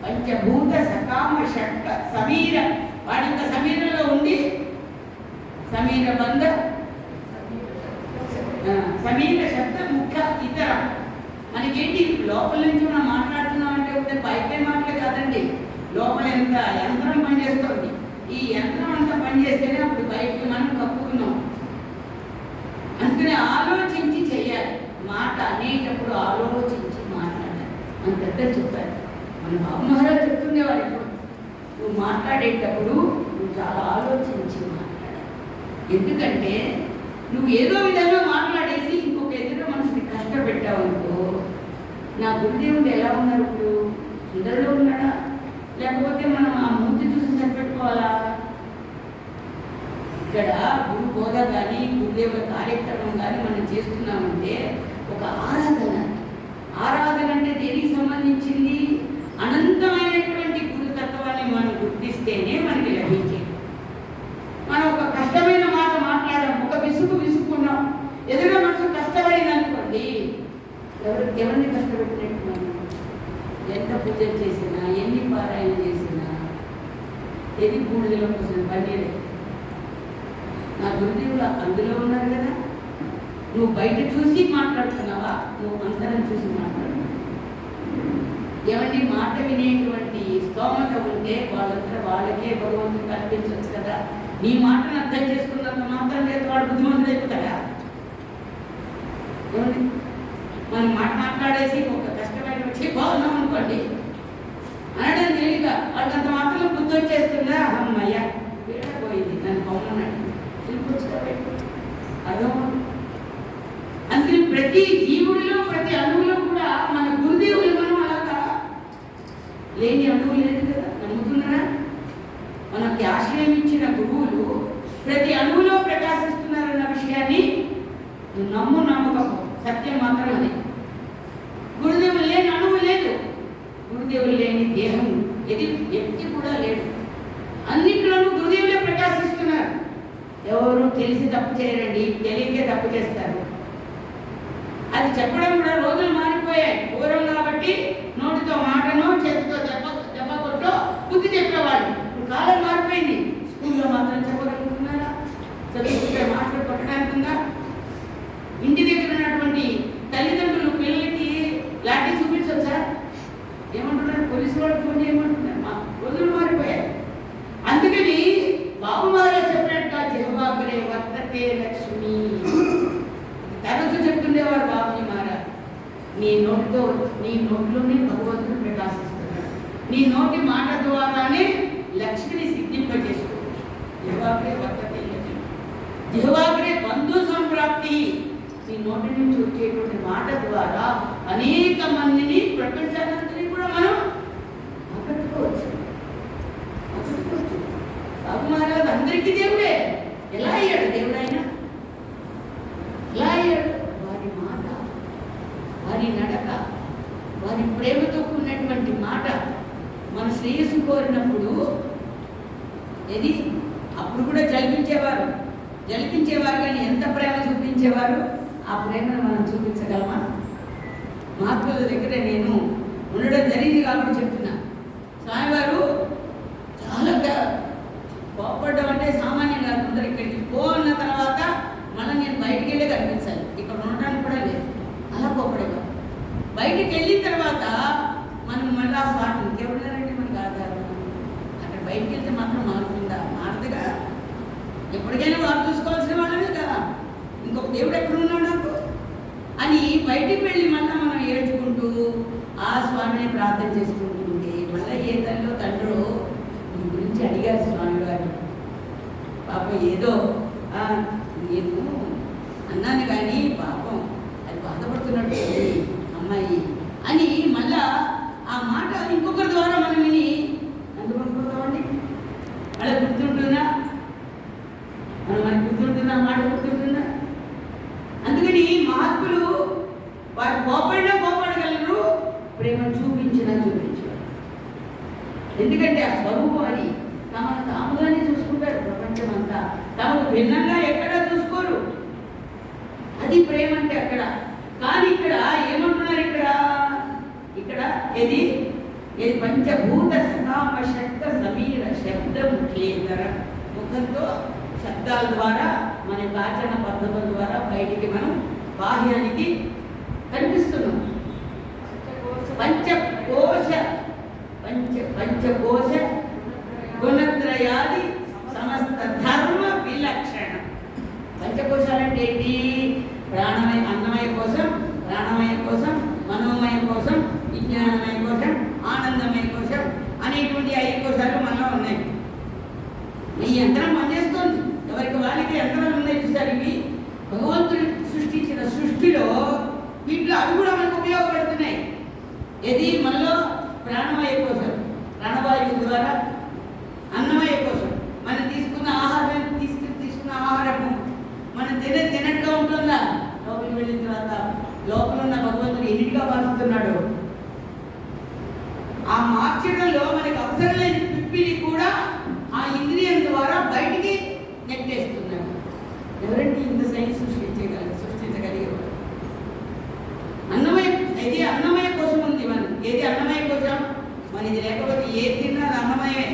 పంచభూత సకామ షట్క సమీర, వాడి యొక్క సమీరంలో ఉండి సమీర బంధ సమీర శబ్ద ముఖ్య ఇతర. మనకేంటి లోపల నుంచి మనం మాట్లాడుతున్నాం అంటే ఉంటే పైపై మాటలే కాదండి, లోపల ఎంత యంత్రం పనిచేస్తుంది. ఈ యంత్రం అంతా పనిచేస్తేనే అప్పుడు బయటికి మనం కప్పుకున్నాం. అందుకని ఆలోచించి చేయాలి. మాట అనేటప్పుడు ఆలోచించి మాట్లాడాలి. మన పెద్దలు చెప్పారు, మన బాబు మహారాజ్ చెప్తుండేవారు, ఇప్పుడు నువ్వు మాట్లాడేటప్పుడు నువ్వు చాలా ఆలోచించి మాట్లాడాలి. ఎందుకంటే నువ్వు ఏదో విధంగా మాట్లాడేసి ఇంకొక ఎదురు మనసుని కష్టపెట్టావు అనుకో, నా గురుదేవుడు ఎలా ఉన్నారు, ఇప్పుడు సుందరులో ఉన్నాడా, లేకపోతే మనం ఆ మూర్తి చూసి సరిపెట్టుకోవాలా? ఇక్కడ గురు బోధ కానీ గురుదేవుల కార్యక్రమం కానీ మనం చేస్తున్నామంటే ఒక ఆరాధన. ఆరాధన అంటే దేనికి సంబంధించింది? అనంతమైనటువంటి గురుతత్వాన్ని మనం గుర్తిస్తేనే మనకి లభించేది. మనం ఒక కష్టమైన మాట మాట్లాడాం, ఒక విసుకున్నాం, ఎదురుగా మనసు కష్టపడింది అనుకోండి, ఎవరిని కష్టపెట్టినట్టు? మనం ఎంత పూజలు చేసినా, ఎన్ని పారాయణ చేసినా, ఏది బూడిదలో పోసిన పన్నీరే. నా గురుదేవులు అందులో ఉన్నారు కదా. నువ్వు బయట చూసి మాట్లాడుతున్నావా, నువ్వు అందరం చూసి మాట్లాడుతున్నావు? ఏమండి, మాట వినేటువంటి స్తోమత ఉంటే వాళ్ళంతా వాళ్ళకే భగవంతుడు కల్పించవచ్చు కదా. నీ మాటను అర్థం చేసుకున్నంత మాత్రం లేదు వాడు బుద్ధిమంతుడు అయిపోతాడా? ఏమండి, మనం మాట్లాడేసి ఒక కష్టమైన వచ్చి బాగున్నాం అనుకోండి అనడం తేలిక, వాళ్ళకి అంత మాత్రం బుద్ధి వచ్చేస్తుందా? అమ్మయ్య వేడ పోయింది, నన్ను పొమ్మన్నాడు, వెళ్ళిపోవచ్చు బయట అర్థం. అందుకని ప్రతి జీవుడిలో ప్రతి అణువులో కూడా మన గురుదేవులు మనం అలాగా లేని అణువు లేదు కదా, నమ్ముతున్నారా? మనకి ఆశ్రయం ఇచ్చిన గురువులు ప్రతి అణువులో ప్రకాశిస్తున్నారన్న విషయాన్ని నమ్మకం సత్యం మాత్రం అది. గురుదేవులు లేని అణువు లేదు, గురుదేవులు లేని దేహం వ్యక్తి కూడా లేడు. అన్నిట్లోనూ గురుదేవులే ప్రకాశిస్తున్నారు. ఎవరు తెలిసి తప్పు చేయరండి, తెలియకే తప్పు చేస్తారు. అది చెప్పడం కూడా రోజులు మారిపోయాయి. పూర్వం కాబట్టి నోటితో మాటనో చేతితో దెబ్బ కొట్టో బుద్ధి చెప్పేవాళ్ళు. ఇప్పుడు కాలం మారిపోయింది. స్కూల్లో మాత్రం చెప్పగలుగుతున్నారా? చదువుకుంటే మాటలు కొట్టడానికి ఉందా? ఇంటి దగ్గర ఉన్నటువంటి తల్లిదండ్రులు పిల్లలకి లాఠీ చూపించవచ్చా? ఏమంటున్నారు? పోలీసు వాళ్ళు ఫోన్ చేయమంటున్నారు. మా రోజులు మారిపోయాయి. అందుకని బాబుమారా చెప్పినట్టుగా జిహ్వాగ్రే వర్తతే లక్ష్మి తరచు చెప్తుండేవారు బాబుజీ మహారాజ్. నీ నోటిలోనే భగవంతుడు ప్రకాశిస్తున్నాడు. నీ నోటి మాట ద్వారానే లక్ష్మిని సిద్ధింపజేసుకోవచ్చు. జిహ్వాగ్రే వర్తతే లక్ష్మి, జిహ్వాగ్రే బంధు సంప్రాప్తి. నీ నోటి నుంచి వచ్చేటువంటి మాట ద్వారా అనేక మందిని ప్రపంచానంతని కూడా మనం ఆకట్టుకోవచ్చు. బాబు మహారాజ్ అందరికీ దేవుడే. ఎలా అయ్యాడు దేవుడు? ఆయన ఎలా అయ్యాడు? వారి మాట, వారి నడక, వారి ప్రేమతో కూడినటువంటి మాట మన శ్రేయస్సు కోరినప్పుడు ఇది అప్పుడు కూడా జలిపించేవారు కానీ ఎంత ప్రేమ చూపించేవారు? ఆ ప్రేమను మనం చూపించగలమా? మహాత్ముల దగ్గర నేను ఉండడం జరిగింది కాబట్టి చెప్తున్నా. స్వామివారు చాలా కోపడ్డం అంటే సామాన్యంగా అందరూ ఇక్కడికి పో అన్న తర్వాత మళ్ళీ నేను బయటికి వెళ్ళే కనిపించాలి, ఇక్కడ ఉండడానికి కూడా లేదు. అలా కోపడేవారు. బయటికి వెళ్ళిన తర్వాత మనం మళ్ళీ ఆ స్వామి ఇంకెవరున్నారంటే మనకు ఆధారం. అక్కడ బయటికి వెళ్తే మాత్రం మారుతుందా? మారదుగా. ఎప్పటికైనా వారు చూసుకోవాల్సిన వాళ్ళనే కదా. ఇంకొక దేవుడు ఎక్కడున్నాడు నాకు అని బయటికి వెళ్ళి మళ్ళీ మనం ఏడ్చుకుంటూ ఆ స్వామిని ప్రార్థన చేసుకుంటుంటే మళ్ళీ ఏ తల్లిలో తండ్రో మీ గురించి అడిగారు స్వామివారు. పాపం ఏదో నేను అన్నాను కానీ పాపం అది బాధపడుతున్నట్టు అమ్మాయి అని మళ్ళా ఆ మాట ఇంకొకరి ద్వారా మనం విని అందుకుంటున్నామండి. మళ్ళీ గుర్తుంటుందా? మనకి గుర్తుంటుందా? మాట గుర్తుంటుందా? అందుకని మహాత్ములు వారు కోపడగలరు, ప్రేమ చూపించారు. ఎందుకంటే ఆ స్వరూపం అది తమను తాముగానే చూసుకుంటారు. ప్రపంచం అంతా తమకు భిన్నంగా ఎక్కడా చూసుకోరు. అది ప్రేమ అంటే అక్కడ. కానీ ఇక్కడ ఏమంటున్నారు? ఇక్కడ ఏది పంచభూత సకామ శక్త సమీర శబ్ద ముఖేతర. ముఖంతో శబ్దాల ద్వారా మన ఆచరణ పద్ధతుల ద్వారా బయటికి మనం బాహ్యానికి కనిపిస్తున్నాం. పంచకోశ గుణత్రయాది సమస్త ధర్మ విలక్షణ. పంచకోశాలంటే ఏంటి? ప్రాణమయ, అన్నమయ కోసం, ప్రాణమయ కోసం, మనోమయ కోసం, విజ్ఞానమయ కోసం, ఆనందమయ కోసం అనేటువంటి 5 కోశాలు మనలో ఉన్నాయి. ఈ యంత్రం పనిచేస్తుంది. ఎవరికి వాళ్ళకి యంత్రాలు ఉన్నాయి చూసారు. ఇవి భగవంతుడు సృష్టించిన సృష్టిలో వీటిలో అవి కూడా మనకు ఉపయోగపడుతున్నాయి. ఇది మనలో ప్రాణమయ కోసం, ప్రాణవాయువు ద్వారా, అన్నమయ కోసం మనం తీసుకున్న ఆహారము మనం తినట్టుగా ఉంటుందా? లోపలికి వెళ్ళిన తర్వాత లోపల ఉన్న భగవంతుడు ఎన్నిటిగా మారుతున్నాడు. ఆ మార్చడంలో మనకి అవసరం లేని పిప్పిని కూడా ఆ ఇంద్రియం ద్వారా బయటికి నెట్టేస్తున్నాడు. ఎవరంటే ఇంత సైన్స్ సృష్టించగలిగేవాడు? అన్నమయ కోసం ఉంది. ఏది అన్నమయ కోసం? మన ఇది లేకపోతే ఏది తిన్నా అది అన్నమయమే.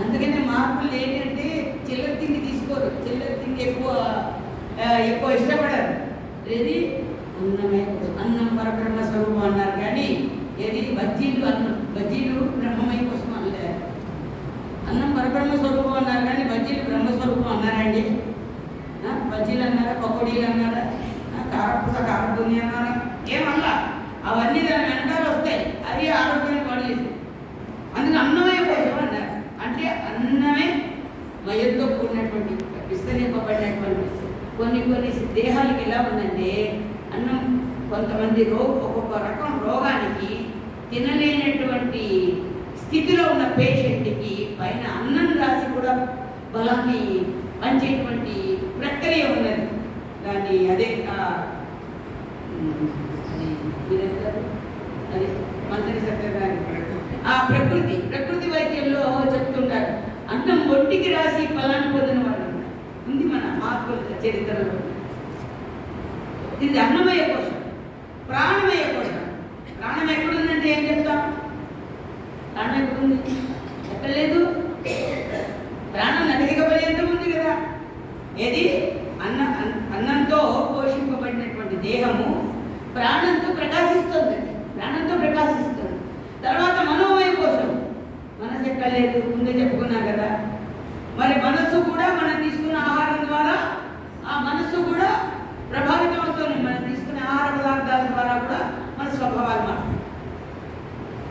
అందుకనే మార్పులు ఏంటంటే చిల్లర తిండి తీసుకోరు, చిల్లర తిండి ఎక్కువ ఇష్టపడరు. ఏది అన్నమయ కోసం. అన్నం పరబ్రహ్మ స్వరూపం అన్నారు కానీ ఏది బజ్జీలు బ్రహ్మమయ కోసం అనలేదు. అన్నం పరబ్రహ్మ స్వరూపం అన్నారు కానీ బజ్జీలు బ్రహ్మస్వరూపం అన్నారండి. బజ్జీలు అన్నారా, పకోడీలు అన్నారా, కారపూస అన్నారా? ఏమల్లా అవన్నీ దాని వెనకాల వస్తాయి. అది ఆరోగ్యాన్ని పాడు చేస్తాయి. అందుకే అన్నమయ కోసం అన్నారు. అంటే అన్నమే దేహాలకి ఎలా ఉందంటే అన్నం కొంతమంది ఒక్కొక్క రకం రోగానికి తినలేనటువంటి స్థితిలో ఉన్న పేషెంట్కి పైన అన్నం రాసి కూడా బలాన్ని పంచేటువంటి ప్రక్రియ ఉన్నది. దాన్ని అదే అదే మంత్రి సత్యనారాయణ ఆ ప్రకృతి వైద్యంలో చెప్తుంటారు. అన్నం ఒంటికి రాసి బలాన్ని పొందిన వాళ్ళు ఉంది మన మహాత్ముల చరిత్రలో. ఇది అన్నమయ కోశం, ప్రాణమయ కోశం. ప్రాణం ఎక్కడుందంటే ఏం చెప్తాం? ప్రాణం ఎక్కడుంది? ఎక్కడ లేదు. ప్రాణం నదిక పర్యంతం ఉంది కదా. ఏది అన్నంతో పోషింపబడినటువంటి దేహము ప్రాణంతో ప్రకాశిస్తుంది. తర్వాత మనోమయ కోశం, మనసు ఎక్కడ లేదు, ముందే చెప్పుకున్నాం కదా. మరి మనస్సు కూడా మనం తీసుకున్న ఆహారం ద్వారా ఆ మనస్సు కూడా ప్రభావితం అవుతుంది. మనం తీసుకునే ఆహార పదార్థాల ద్వారా కూడా మన స్వభావాలు మారుతాయి.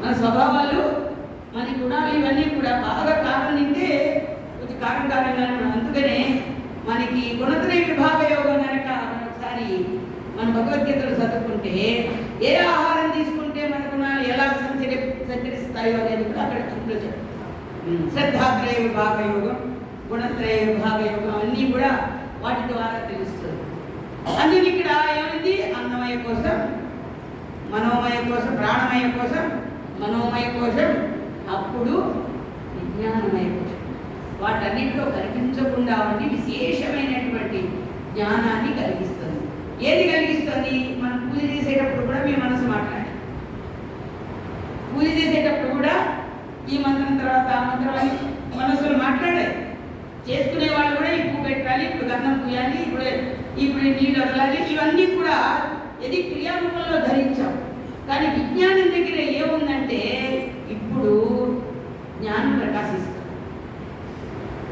మన స్వభావాలు, మన గుణాలు ఇవన్నీ కూడా బాగా కారణం నింటే కొంచెం కారణంగానే. అందుకనే మనకి గుణత్రయ విభాగ యోగం కనుక మనం ఒకసారి మన భగవద్గీతలు చదువుకుంటే ఏ ఆహారం తీసుకుంటే మన గుణాలు ఎలా సంచరిస్తాయో అనేది కూడా అక్కడ అందులో చెప్తాం. శ్రద్ధాత్రయ విభాగ యోగం, గుణత్రయ విభాగ యోగం అన్నీ కూడా వాటి ద్వారా తెలుస్తుంది. అందుకే ఇక్కడ ఏమైంది? అన్నమయ కోసం, మనోమయ కోసం, ప్రాణమయ కోసం, మనోమయ కోసం, అప్పుడు విజ్ఞానమయ కోసం. వాటన్నింటిలో కనిపించకుండా ఉండి విశేషమైనటువంటి జ్ఞానాన్ని కలిగిస్తుంది. ఏది కలిగిస్తుంది? మనం పూజ చేసేటప్పుడు కూడా మీ మనసు మాట్లాడాలి. పూజ చేసేటప్పుడు కూడా ఈ మంత్రం తర్వాత ఆ మంత్రం అని మనసులో మాట్లాడాలి. చేసుకునే వాళ్ళు కూడా ఈ పువ్వు పెట్టాలి, ఇప్పుడు గంధం పూయాలి, ఇప్పుడు నీళ్ళు వదలాలి. ఇవన్నీ కూడా ఇది క్రియారూపంలో ధరించాం. కానీ విజ్ఞానం దగ్గర ఏముందంటే ఇప్పుడు జ్ఞానం ప్రకాశిస్తుంది.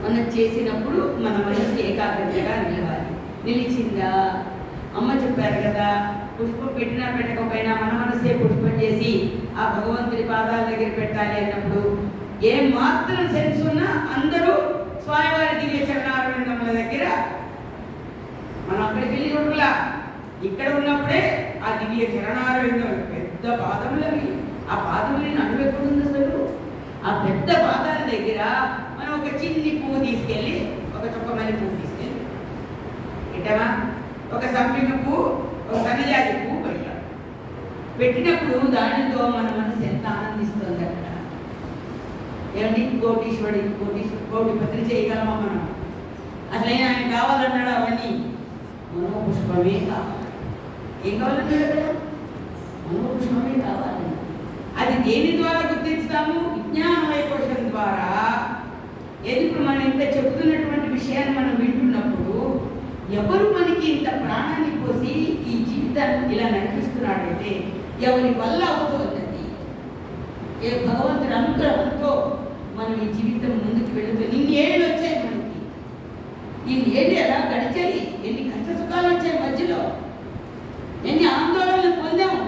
మనం చేసినప్పుడు మన మనసు ఏకాగ్రతగా నిలవాలి. నిలిచిందా? అమ్మ చెప్పారు కదా, పుష్పం పెట్టినా పెట్టకపోయినా మన మనసే పుష్పం చేసి ఆ భగవంతుడి పాదాల దగ్గర పెట్టాలి అన్నప్పుడు ఏ మాత్రం సెన్స్ ఉన్నా అందరూ స్వామివారి దివ్య చరణారవిందముల దగ్గర మనం అక్కడికి వెళ్ళి చూడలా. ఇక్కడ ఉన్నప్పుడే ఆ దివ్య చరణారవిందములు పెద్ద పాదములవి. ఆ పాదములు నడువు ఎక్కడుంది అసలు? ఆ పెద్ద పాదాల దగ్గర మనం ఒక చిన్ని పువ్వు తీసుకెళ్ళి, ఒక చుక్కమల్లి పువ్వు తీసుకెళ్ళి పెట్టామా, ఒక సంపిగ పువ్వు, ఒక సన్నజాతి పువ్వు పెట్టాం. పెట్టినప్పుడు దానితో మన మనసు ఎంత ఆనందిస్తుంది. అక్కడ ఏమండి, కోటిపత్రి చేయగలమా మనం? అసలైనా ఆయన కావాలన్నాడు అవన్నీ మనోపుష్పమే కావాలి. ఏం కావాలన్నాడు అక్కడ? మనోపుష్పమే కావాలి. అది దేని ద్వారా గుర్తిస్తాము? విజ్ఞానమయ కోశం ద్వారా. ఇప్పుడు మనం ఇంత చెబుతున్నటువంటి విషయాన్ని మనం వింటున్నప్పుడు ఎవరు మనకి ఇంత ప్రాణాన్ని పోసి ఈ జీవితాన్ని ఇలా నడిపిస్తున్నాడంటే ఎవరి వల్ల అవుతుంది. ఏ భగవంతుడి అనుగ్రహంతో మనం ఈ జీవితం ముందుకు వెళుతుంది. ఇన్ని ఏళ్ళు వచ్చాయి మనకి, ఇన్ని ఏళ్ళు ఎలా గడిచాయి, ఎన్ని కష్ట సుఖాలు వచ్చాయి మధ్యలో, ఎన్ని ఆందోళనలు పొందాము,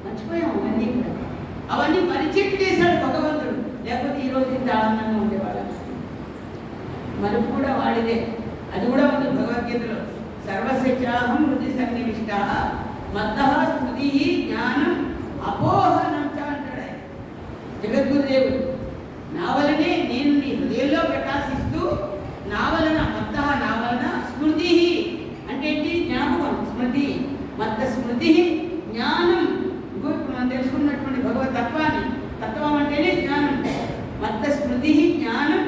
మర్చిపోయాము అవన్నీ కూడా. అవన్నీ పరిచెట్టు చేశాడు భగవంతుడు. లేకపోతే ఈరోజు ఇంత ఆనందంగా ఉండేవాళ్ళం. మనకు కూడా వాడిదే. అది కూడా ఉంది భగవద్గీతలో. సర్వస్యాహం హృది సన్నివిష్ట మత్తః స్మృతి జ్ఞానం అపోహనం అంటాడు జగద్గురుదేవుడు. నా వలనే నేను నీ హృదయంలో ప్రకాశిస్తూ, నా వలన మత్తః, నా వలన స్మృతి అంటే ఏంటి? జ్ఞాపకం. స్మృతి, మత్త స్మృతి జ్ఞానం. ఇప్పుడు మనం తెలుసుకున్నటువంటి భగవత్ తత్వం అంటేనే జ్ఞానం. మత్త స్మృతి జ్ఞానం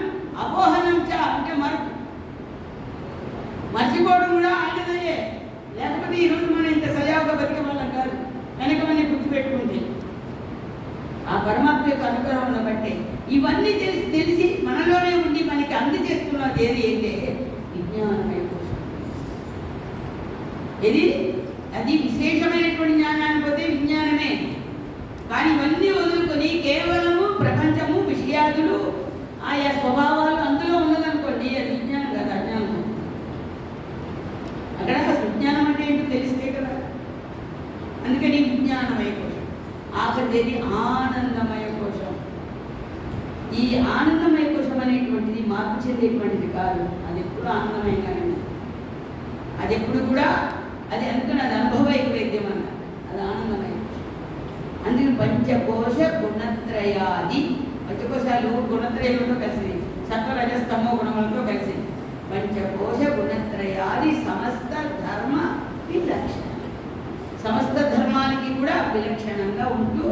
అపోహనం చ అంటే మర్చిపోవడం కూడా ఆయనదే. లేకపోతే ఈరోజు మనం ఇంత సజావుగా బతికే వాళ్ళం కాదు. వెనక మనం గుర్తుపెట్టుకుంటే ఆ పరమాత్మ యొక్క అనుగ్రహం బట్టే ఇవన్నీ తెలిసి మనలోనే ఉండి మనకి అందజేస్తున్నది ఏది అంటే విజ్ఞానమయ కోశం. అది విశేషమైనటువంటి జ్ఞానాన్ని పోతే విజ్ఞానమే. కానీ ఇవన్నీ వదులుకొని కేవలము ప్రపంచము, విషయాదులు, ఆయా స్వభావాలు అందులో ఉన్నదనుకోండి, అది విజ్ఞానం కదా, అజ్ఞానం. అక్కడ విజ్ఞానం అంటే ఏంటో తెలిస్తే కదా. అందుకని విజ్ఞానమయ కోశం. ఆఖరిది ఆనందమయ కోశం. ఈ ఆనందమయ కోశం అనేటువంటిది మార్పు చెందేటువంటిది కాదు. అది ఎప్పుడు ఆనందమయంగానే, అది ఎప్పుడు కూడా అది అందుకని అది అనుభవైక వైద్యం అన్న, అది ఆనందమయం. అందుకని పంచకోశ గుణత్రయాది, పంచకోశాలు గుణత్రయంతో కలిసి సత్వరజస్తమో గుణములతో కలిసి పంచకోశ గుణత్రయాది సమస్త ధర్మ విలక్షణ, సమస్త ధర్మానికి కూడా విలక్షణంగా ఉంటూ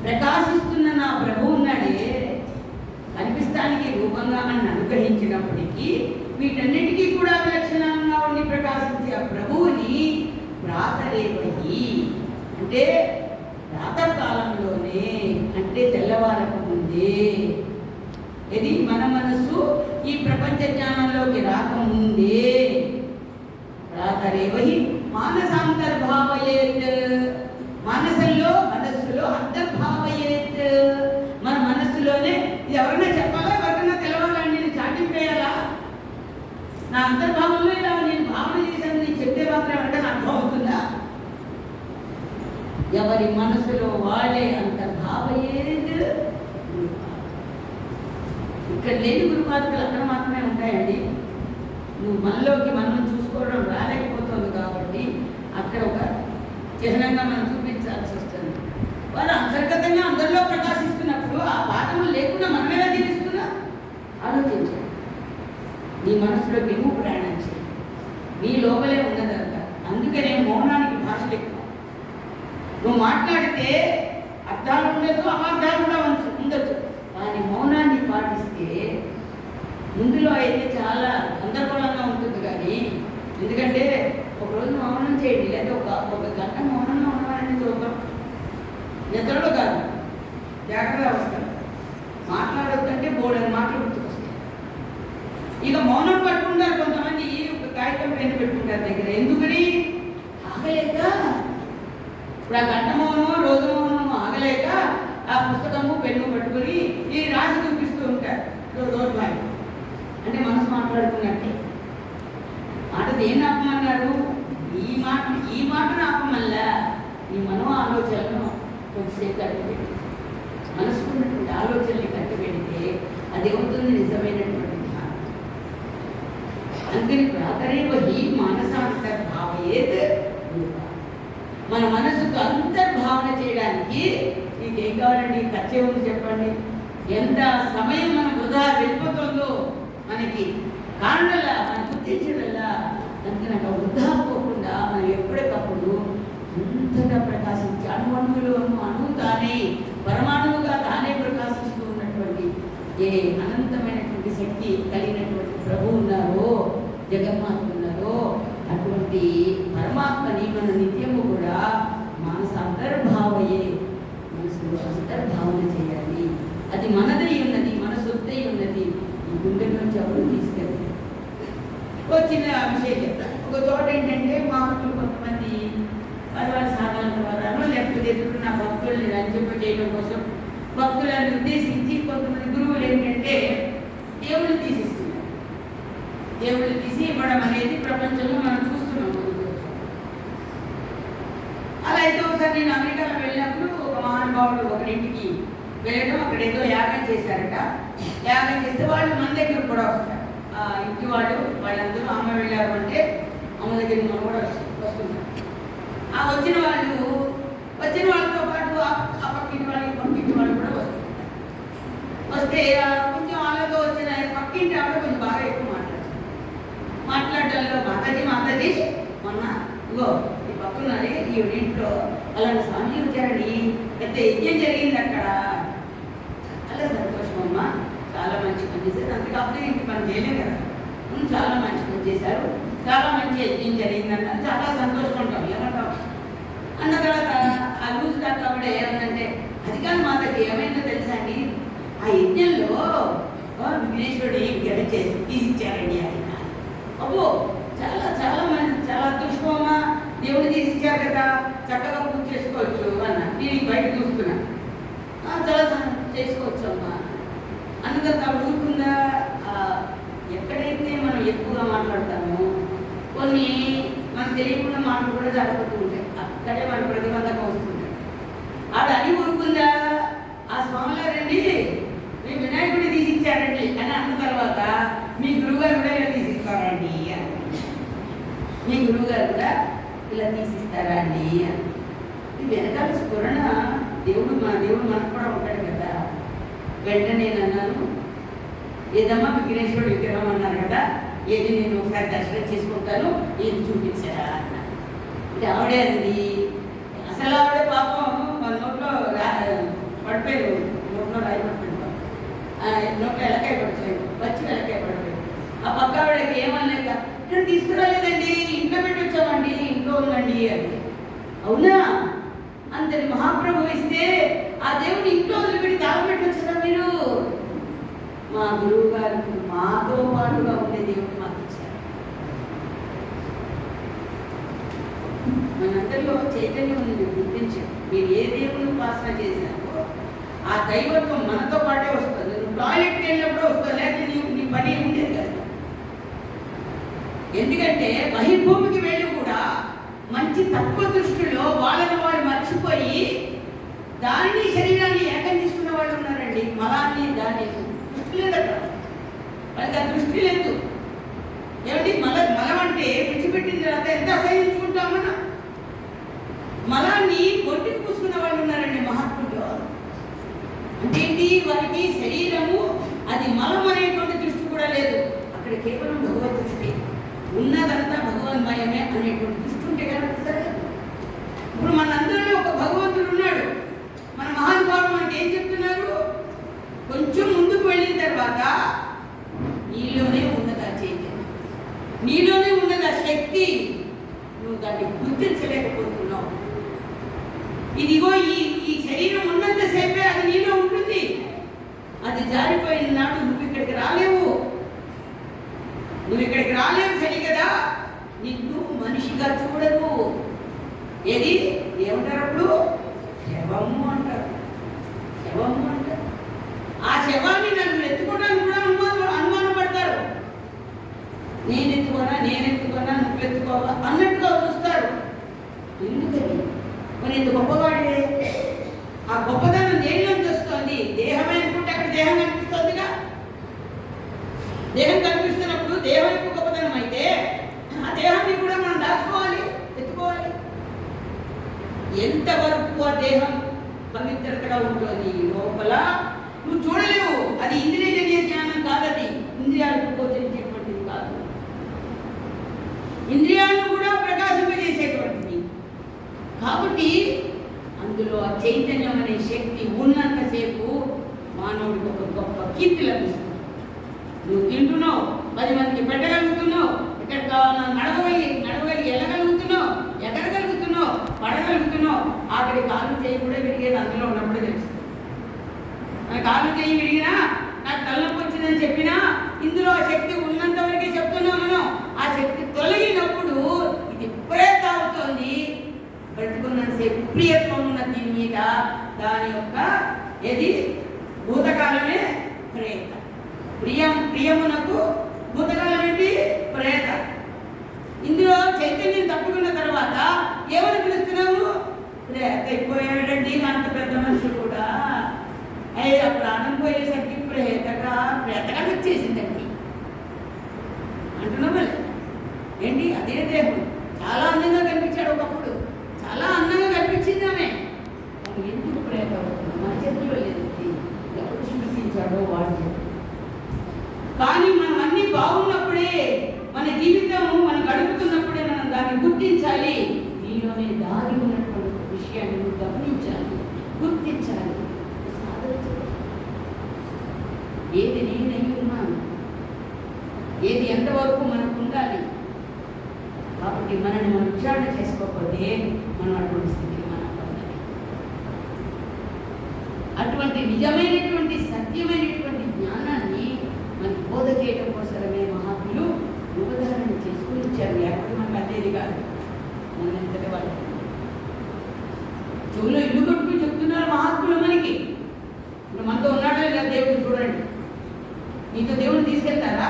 ప్రకాశిస్తున్న నా ప్రభు ఉన్నాడే, కనిపిస్తానికి రూపంగా నన్ను అనుగ్రహించినప్పటికీ వీటన్నిటికీ కూడా విలక్షణంగా ఉండి ప్రకాశించే ఆ ప్రభువుని ప్రాతరేవహి అంటే ప్రాతకాలంలోనే, అంటే తెల్లవారక ముందే, ఇది మన మనస్సు ఈ ప్రపంచ జ్ఞానంలోకి రాకముందే ప్రాతరేవహి మానసాంతర్భావయేత్, మనసులో అంతర్భావయేత్, మన మనస్సులోనే ఇది ఎవరైనా చెప్పాలా, ఎవరికైనా తెలవాలని నేను చాటింపేయాలా, నా అంతర్భావంలో ఇలా నేను భావన చేశాను నేను చెప్తే మాత్రం ఎవరికైనా అర్థం అవుతుందా? ఎవరి మనసులో వాళ్ళే అంతర్భావయేత్. ఇక్కడ లేని గురుపాదుకలు అక్కడ మాత్రమే ఉంటాయండి. నువ్వు మనలోకి మనం చూసుకోవడం రాలేకపోతుంది కాబట్టి అక్కడ ఒక చిహ్నంగా మనం చూపించాల్సి వస్తుంది. వాళ్ళు అంతర్గతంగా అందరిలో ప్రకాశిస్తున్నప్పుడు ఆ పాఠములు లేకుండా మనం ఎలా జీవిస్తున్నా ఆలోచించాలి. నీ మనసులోకి నువ్వు ప్రయాణం చేయి, నీ లోపలే ఉన్నదంట. అందుకనే మౌనానికి భాషలు ఎక్కువ. నువ్వు మాట్లాడితే అర్థాలు ఉండొచ్చు, అపార్థాలు కూడా ఉండొచ్చు, కానీ మౌనాన్ని పాటిస్తే ముందులో అయితే చాలా గందరగోళంగా ఉంటుంది. కానీ ఎందుకంటే ఒకరోజు మౌనం చేయండి, లేదా ఒక గంట మౌనంగా ఉండవాలని చూద్దాం. నిద్రలో కాదు, జాగ్రత్తగా వస్తాను. మాట్లాడొద్దంటే బోర్డని మాటలు గుర్తుకొస్తాయి. ఇక మౌనం పట్టుకుంటారు కొంతమంది, ఒక కాగితం పెన్ను పెట్టుకుంటారు దగ్గర. ఎందుకని? ఆగలేక. ఇప్పుడు ఆ గంట మౌనమో రోజు మౌనమో ఆగలేక ఆ పుస్తకము పెన్ను పట్టుకుని ఈ రాసి చూపిస్తూ ఉంటారు. రోడ్ బాయ్ అంటే మనసు మాట్లాడుకున్నట్టే. మాట దేన్ని ఆపమన్నారు? ఈ మాటను ఆపమల్లా ఈ మనో ఆలోచనలను కొద్దిసేపు కట్టిపెట్టి, మనసుకున్నటువంటి ఆలోచనని కట్టిపెడితే అది అవుతుంది నిజమైనటువంటి ధ్యానం. అందుకని ప్రాతరేవహి మానసాంతర్భావయేత్. మన మనసుకు అంతర్భావన చేయడానికి నీకేం కావాలండి? ఖర్చే ఉంది చెప్పండి. ఎంత సమయం మన వృధా వెళ్ళిపోతుందో మనకి కారణంలా మనం గుర్తించడల్లా. అందుకని అక్కడ వృధా పోకుండా మనం ఎప్పటికప్పుడు అంతగా ప్రకాశించి అణువు తానే పరమాణువుగా తానే ప్రకాశిస్తూ ఉన్నటువంటి ఏ అనంతమైనటువంటి శక్తి కలిగినటువంటి ప్రభువు ఉన్నారో, జగన్మాత ఉన్నారో, అటువంటి పరమాత్మని మన నిత్యము కూడా మనసు అంతర్భావయే, మనసులో అంతర్భావన చేయాలి. అది మనదై ఉన్నది, మన సొత్తై ఉన్నది. ఈ గుండె నుంచి ఎవరు తీసుకెళ్ళి చిన్న విషయం చెప్తాను. ఒక చోట ఏంటంటే మామూలు కొంతమంది వాళ్ళ సాధారణ ద్వారా లేకపోతే ఎదురున్న భక్తుల్ని రంజింప చేయడం కోసం భక్తులను ఉద్దేశించి కొంతమంది గురువులు ఏంటంటే దేవుళ్ళు తీసిస్తున్నారు. దేవుళ్ళు తీసి ఇవ్వడం అనేది ప్రపంచంలో మనం చూస్తున్నాం. అలా అయితే ఒకసారి నేను అమెరికాలో వెళ్ళినప్పుడు ఒక మహానుభావుడు ఒకరింటికి వెళ్ళడం, అక్కడ ఏదో యాగం చేశారట. యాగం చేస్తే వాళ్ళు మన దగ్గర కూడా వస్తారు. ఆ ఇంటి వాళ్ళందరూ అమ్మ వెళ్ళారు అంటే అమ్మ దగ్గరికి మనం కూడా వస్తున్నారు. ఆ వచ్చిన వాళ్ళతో పాటు ఆ పక్కింటి వాళ్ళు పంపింటి వాళ్ళు కూడా వస్తున్నారు. వస్తే కొంచెం వాళ్ళతో వచ్చిన పక్కింటి ఆవిడ కొంచెం బాగా ఎక్కువ మాట్లాడటంలో మాతాజీ మొన్న ఇగో ఈ పక్కనది ఈ ఇంట్లో అలాంటి స్వామి వచ్చారని పెద్ద యజ్ఞం జరిగింది అక్కడ. చాలా సంతోషం అమ్మ, చాలా మంచి పని చేశారు. అంతకాకపోతే ఇంటి పని చేయలేదు కదా, చాలా మంచి పని చేశారు, చాలా మంచి యజ్ఞం జరిగిందంట, చాలా సంతోషం ఉంటాం ఏమంటాం అన్న తర్వాత ఆ లూజ్ దాకా ఆవిడ ఏమందంటే, అది కాదు మాతకి ఏమైందో తెలుసా అండి, ఆ యజ్ఞంలో విఘ్నేశ్వరుడు విగ్రహం చేసి తీసిచ్చారండి ఆయన. అబ్బో చాలా చాలా మంచి, చాలా అదృష్టమమ్మా, దేవుడు తీసిచ్చారు కదా, చక్కగా పూజ చేసుకోవచ్చు అన్న. నేను బయట చూస్తున్నా, చాలా చేసుకోవచ్చు అమ్మా అందుకని ఆవిడ ఊరుకుందా. ఎక్కడైతే మనం ఎక్కువగా మాట్లాడతామో కొన్ని మనకు తెలియకుండా మాటలు కూడా జరుగుతూ ఉంటాయి, అక్కడే మన ప్రతిబంధకం వస్తుంది. ఆవిడ అని ఊరుకుందా, ఆ స్వామిగారండి మీ వినాయకుడి తీసిచ్చారండి అని అన్న తర్వాత మీ గురువుగారు కూడా తీసిస్తారండి అని. మీ గురువుగారు కూడా ఇలా తీసిస్తారా అండి అని. ఈ వెనకాల స్ఫురణ దేవుడు మనకు కూడా ఉంటాడు కదా. వెంటనే నేను అన్నాను, ఏదమ్మా విఘ్నేశ్వరుడు విగ్రహం అన్నారు కదా, ఏది నేను ఒకసారి దర్శనం చేసుకుంటాను, ఏది చూపించారా అన్న. అంటే ఆవిడే అంది, అసలు ఆవిడే పాపం మన నోట్లో పడిపోయారు, నోట్లో రాయి పడిపోయాడు, నోట్లో ఎలకాయ పడిపోయాడు, వచ్చి ఎలకాయ పడిపోయాడు. ఆ పక్క ఆవిడకి ఏమన్నాక, ఇక్కడ తీసుకురాలేదండి, ఇంట్లో పెట్టి వచ్చామండి, ఇంట్లో ఉందండి అని. అవునా, అంతటి మహాప్రభు ఇస్తే ఆ దేవుని ఇంట్లో వదిలిపెట్టి తాళం పెట్టి వచ్చారా మీరు? మా గురువు గారు మాతో పాటుగా ఉండే దేవుడు మాకు ఇచ్చారు. మనందరిలో చైతన్యం ఉంది, గుర్తించాం. మీరు ఏ దేవుని ఉపాసన చేసినారో ఆ దైవత్వం మనతో పాటే వస్తుంది. నువ్వు టాయిలెట్కి వెళ్ళినప్పుడు వస్తుంది, లేకపోతే నీ పని ఉండేది కదా. ఎందుకంటే బహిర్భూమికి వెళ్ళి కూడా మంచి తత్వ దృష్టిలో వాళ్ళని వాళ్ళు మర్చిపోయి దాన్ని శరీరాన్ని ఏకం తీసుకున్న వాళ్ళు ఉన్నారండి. మలాన్ని దాన్ని దృష్టి లేదట, వాళ్ళకి ఆ దృష్టి లేదు. ఏమంటే మలం అంటే విడిచిపెట్టిన తర్వాత ఎంత అసహించుకుంటాం మనం. మలాన్ని ఒంటికి పూసుకున్న వాళ్ళు ఉన్నారండి మహాత్ములు. అంటే ఏంటి, వారికి శరీరము అది మలం అనేటువంటి దృష్టి కూడా లేదు. అక్కడ కేవలం భగవద్ దృష్టి, ఉన్నదంతా భగవన్మయమే అనేటువంటి దృష్టి ఉంటే కనుక. ఇప్పుడు మనందరిలో ఒక భగవంతుడు ఉన్నాడు. మన మహానుభావుడు మనకి ఏం చెప్తున్నారు, కొంచెం ముందుకు వెళ్ళిన తర్వాత నీలోనే ఉన్నది ఆ చైతన్యం, నీలోనే ఉన్నది ఆ శక్తి, నువ్వు దాన్ని గుర్తించలేకపోతున్నావు. ఇదిగో ఈ శరీరం ఉన్నంతసేపే అది నీలో ఉంటుంది. అది జారిపోయిన నాడు నువ్వు ఇక్కడికి రాలేవు, సరి కదా. నిన్ను మనిషిగా చూడదు. ఏది ఏమంటారు అప్పుడు? శవము అంటారు. ఆ శవాన్ని నన్ను ఎత్తుకోవడానికి కూడా అనుమానపడతారు. నేను ఎత్తుకోనా నువ్వు ఎత్తుకోవా అన్నట్టుగా చూస్తారు. ఎందుకని? మరి ఇంత గొప్పవాడే. ఆ గొప్పదనం దేనిలోంచి వస్తుంది? దేహమే అనుకుంటే అక్కడ దేహం కనిపిస్తుందిగా. దేహం కనిపిస్తున్నప్పుడు దేహం యొక్క గొప్పదనం అయితే ఆ దేహాన్ని కూడా మనం దాచుకోవాలి, ఎత్తుకోవాలి. ఎంతవరకు ఆ దేహం పవిత్రతగా ఉంటుంది లోపల నువ్వు చూడలేవు. అది ఇంద్రియజన్య జ్ఞానం కాదది, ఇంద్రియాలకు గోచరించేటువంటిది కాదు. ఇంద్రియాలను కూడా ప్రకాశింపజేసేటువంటిది. కాబట్టి అందులో ఆ చైతన్యం అనే శక్తి ఉన్నంతసేపు మానవుడికి ఒక గొప్ప కీర్తి లభిస్తుంది. నువ్వు తింటున్నావు, 10 మందికి పెట్టగలుగుతున్నావు, ఇక్కడ నడవగలిగి వెళ్ళగలుగుతున్నావు, ఎగరగలుగుతున్నావు, పడగలుగుతున్నావు. ఆఖరి కాలు చేయి కూడా విరిగేది అందులో ఉన్నప్పుడే తెలుస్తుంది. మన కాలు చేయి విరిగినా, నాకు తలనొప్పి వచ్చిందని చెప్పినా, ఇందులో ఆ శక్తి ఉన్నంత వరకే చెప్తున్నాం మనం. ఆ శక్తి తొలగినప్పుడు ఇది ప్రేత అవుతుంది. బ్రతుకున్నంతసేపు ప్రియత్వం ఉన్న దీని మీద దాని యొక్క ఏది భూతకాలమే ప్రేత. ప్రియమునకు భూతకాలం ఏంటి? ప్రేత. ఇందులో చైతన్యం తప్పుకున్న తర్వాత ఏమని పిలుస్తున్నాము? ప్రేత అయిపోయాడండి అంత పెద్ద మనిషి కూడా. ఆ ప్రాణం పోయేసరికి ప్రేతగా వచ్చేసిందండి అంటున్నాం. ఏంటి? అదే దేహం చాలా అందంగా కనిపించాడు ఒకప్పుడు, చాలా అందంగా కనిపించింది ఆమె. ఎందుకు ప్రేత అవుతుంది? మన చేతిలో లేదు. ఎవరు సృష్టించాడో వాడు. కానీ మనం అన్ని బాగున్నప్పుడే, మన జీవితము మనం గడుపుతున్నప్పుడే మనం దాన్ని గుర్తించాలి. దీనిలోనే దాగి ఉన్నటువంటి విషయాన్ని నువ్వు గమనించాలి, గుర్తించాలి. ఏది నేనై ఉన్నాను, ఏది ఎంతవరకు మనకు ఉండాలి. కాబట్టి మనల్ని మనం విచారణ చేసుకోకపోతే మనం అటువంటి స్థితిని మనం పొందాలి. అటువంటి నిజమైనటువంటి సత్యమైనటువంటి జ్ఞానాన్ని మనకి బోధ చేయడం కోసమే మహాత్ములు రూపధారణ చేసుకుని ఇచ్చారు. లేకపోతే మనకు అదేది కాదు. మనం ఎంతటి వాళ్ళు చెవులో ఇల్లు కట్టుకుని చెప్తున్నారు మహాత్ములు మనకి. ఇప్పుడు మనతో ఉన్నాడో లేదా దేవుడు చూడండి. నీతో దేవుడు తీసుకెళ్తారా?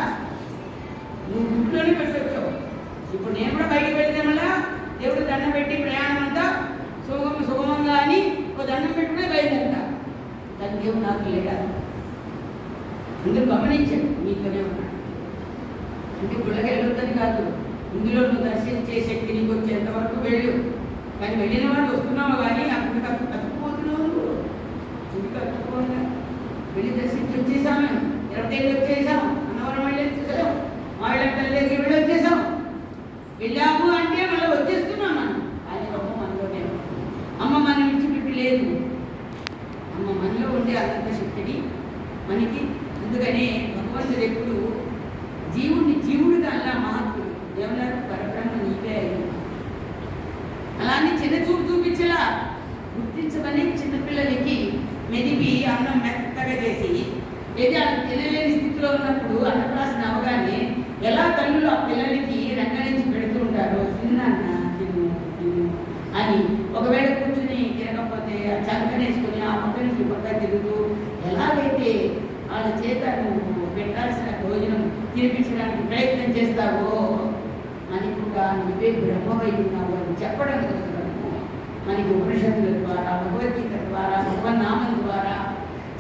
నువ్వు గుడ్లోనే పెట్టొచ్చావు. ఇప్పుడు నేను కూడా బయటకు వెళ్తే మళ్ళా దేవుడు దండం పెట్టి ప్రయాణం అంతా సుగమంగా అని ఒక దండం పెట్టుకునే బయలుదేరుతా. కానీ దేవుడు నాకు లేడా? అందరూ గమనించండి, మీతోనే ఉన్నాడు. అంటే గుళ్ళకి వెళ్ళొద్దని కాదు, ఇందులో నువ్వు దర్శించే శక్తి నీకు వచ్చేంత వరకు వెళ్ళు. కానీ వెళ్ళిన వాళ్ళు వస్తున్నావు కానీ అప్పుడు కట్టుకుపోతున్నావు నువ్వు. ఇంటికి కట్టుకోగా వెళ్ళి దర్శించి వచ్చేసాం. మేము 25 వచ్చేసాం. అన్నవరం వెళ్ళి వచ్చేసాం. వాళ్ళ దగ్గరికి వెళ్ళి వచ్చేసాం. వెళ్ళాము అంటే మళ్ళీ వచ్చేస్తున్నాం మనం. ఆయన అమ్మ మనలోనే అమ్మ మనం విడిచిపెట్టి లేదు. అమ్మ మనలో ఉండే అనంత శక్తిని మనకి. అందుకనే భగవంతుడు ఎప్పుడు జీవుడిగా అలా మహాత్ముడు దేవున్నారు పరబ్రహ్మ నీవే అయ్యి అలానే చిన్న చూపు చూపించలా గుర్తించమని చిన్నపిల్లలకి మెదిపి అన్నం మెత్తగా చేసి ఏది వాళ్ళు తినలేని స్థితిలో ఉన్నప్పుడు అన్నప్రాసన అవగానే ఎలా తల్లులు ఆ పిల్లలకి రంగరించి పెడుతూ ఉంటారో తిన్నాన్న తిను తిను అని. ఒకవేళ కూర్చుని తినకపోతే ఆ చంకనేసుకుని ఆ పక్క నుంచి పక్క తిరుగుతూ ఎలాగైతే వాళ్ళ చేత నువ్వు పెట్టాల్సిన భోజనం తినిపించడానికి ప్రయత్నం చేస్తావో అని కూడా నువ్వే బ్రహ్మవై ఉన్నావు అని చెప్పడం కోసము మనకి ఉపనిషత్తుల ద్వారా భగవద్గీత ద్వారా భగవన్నామం ద్వారా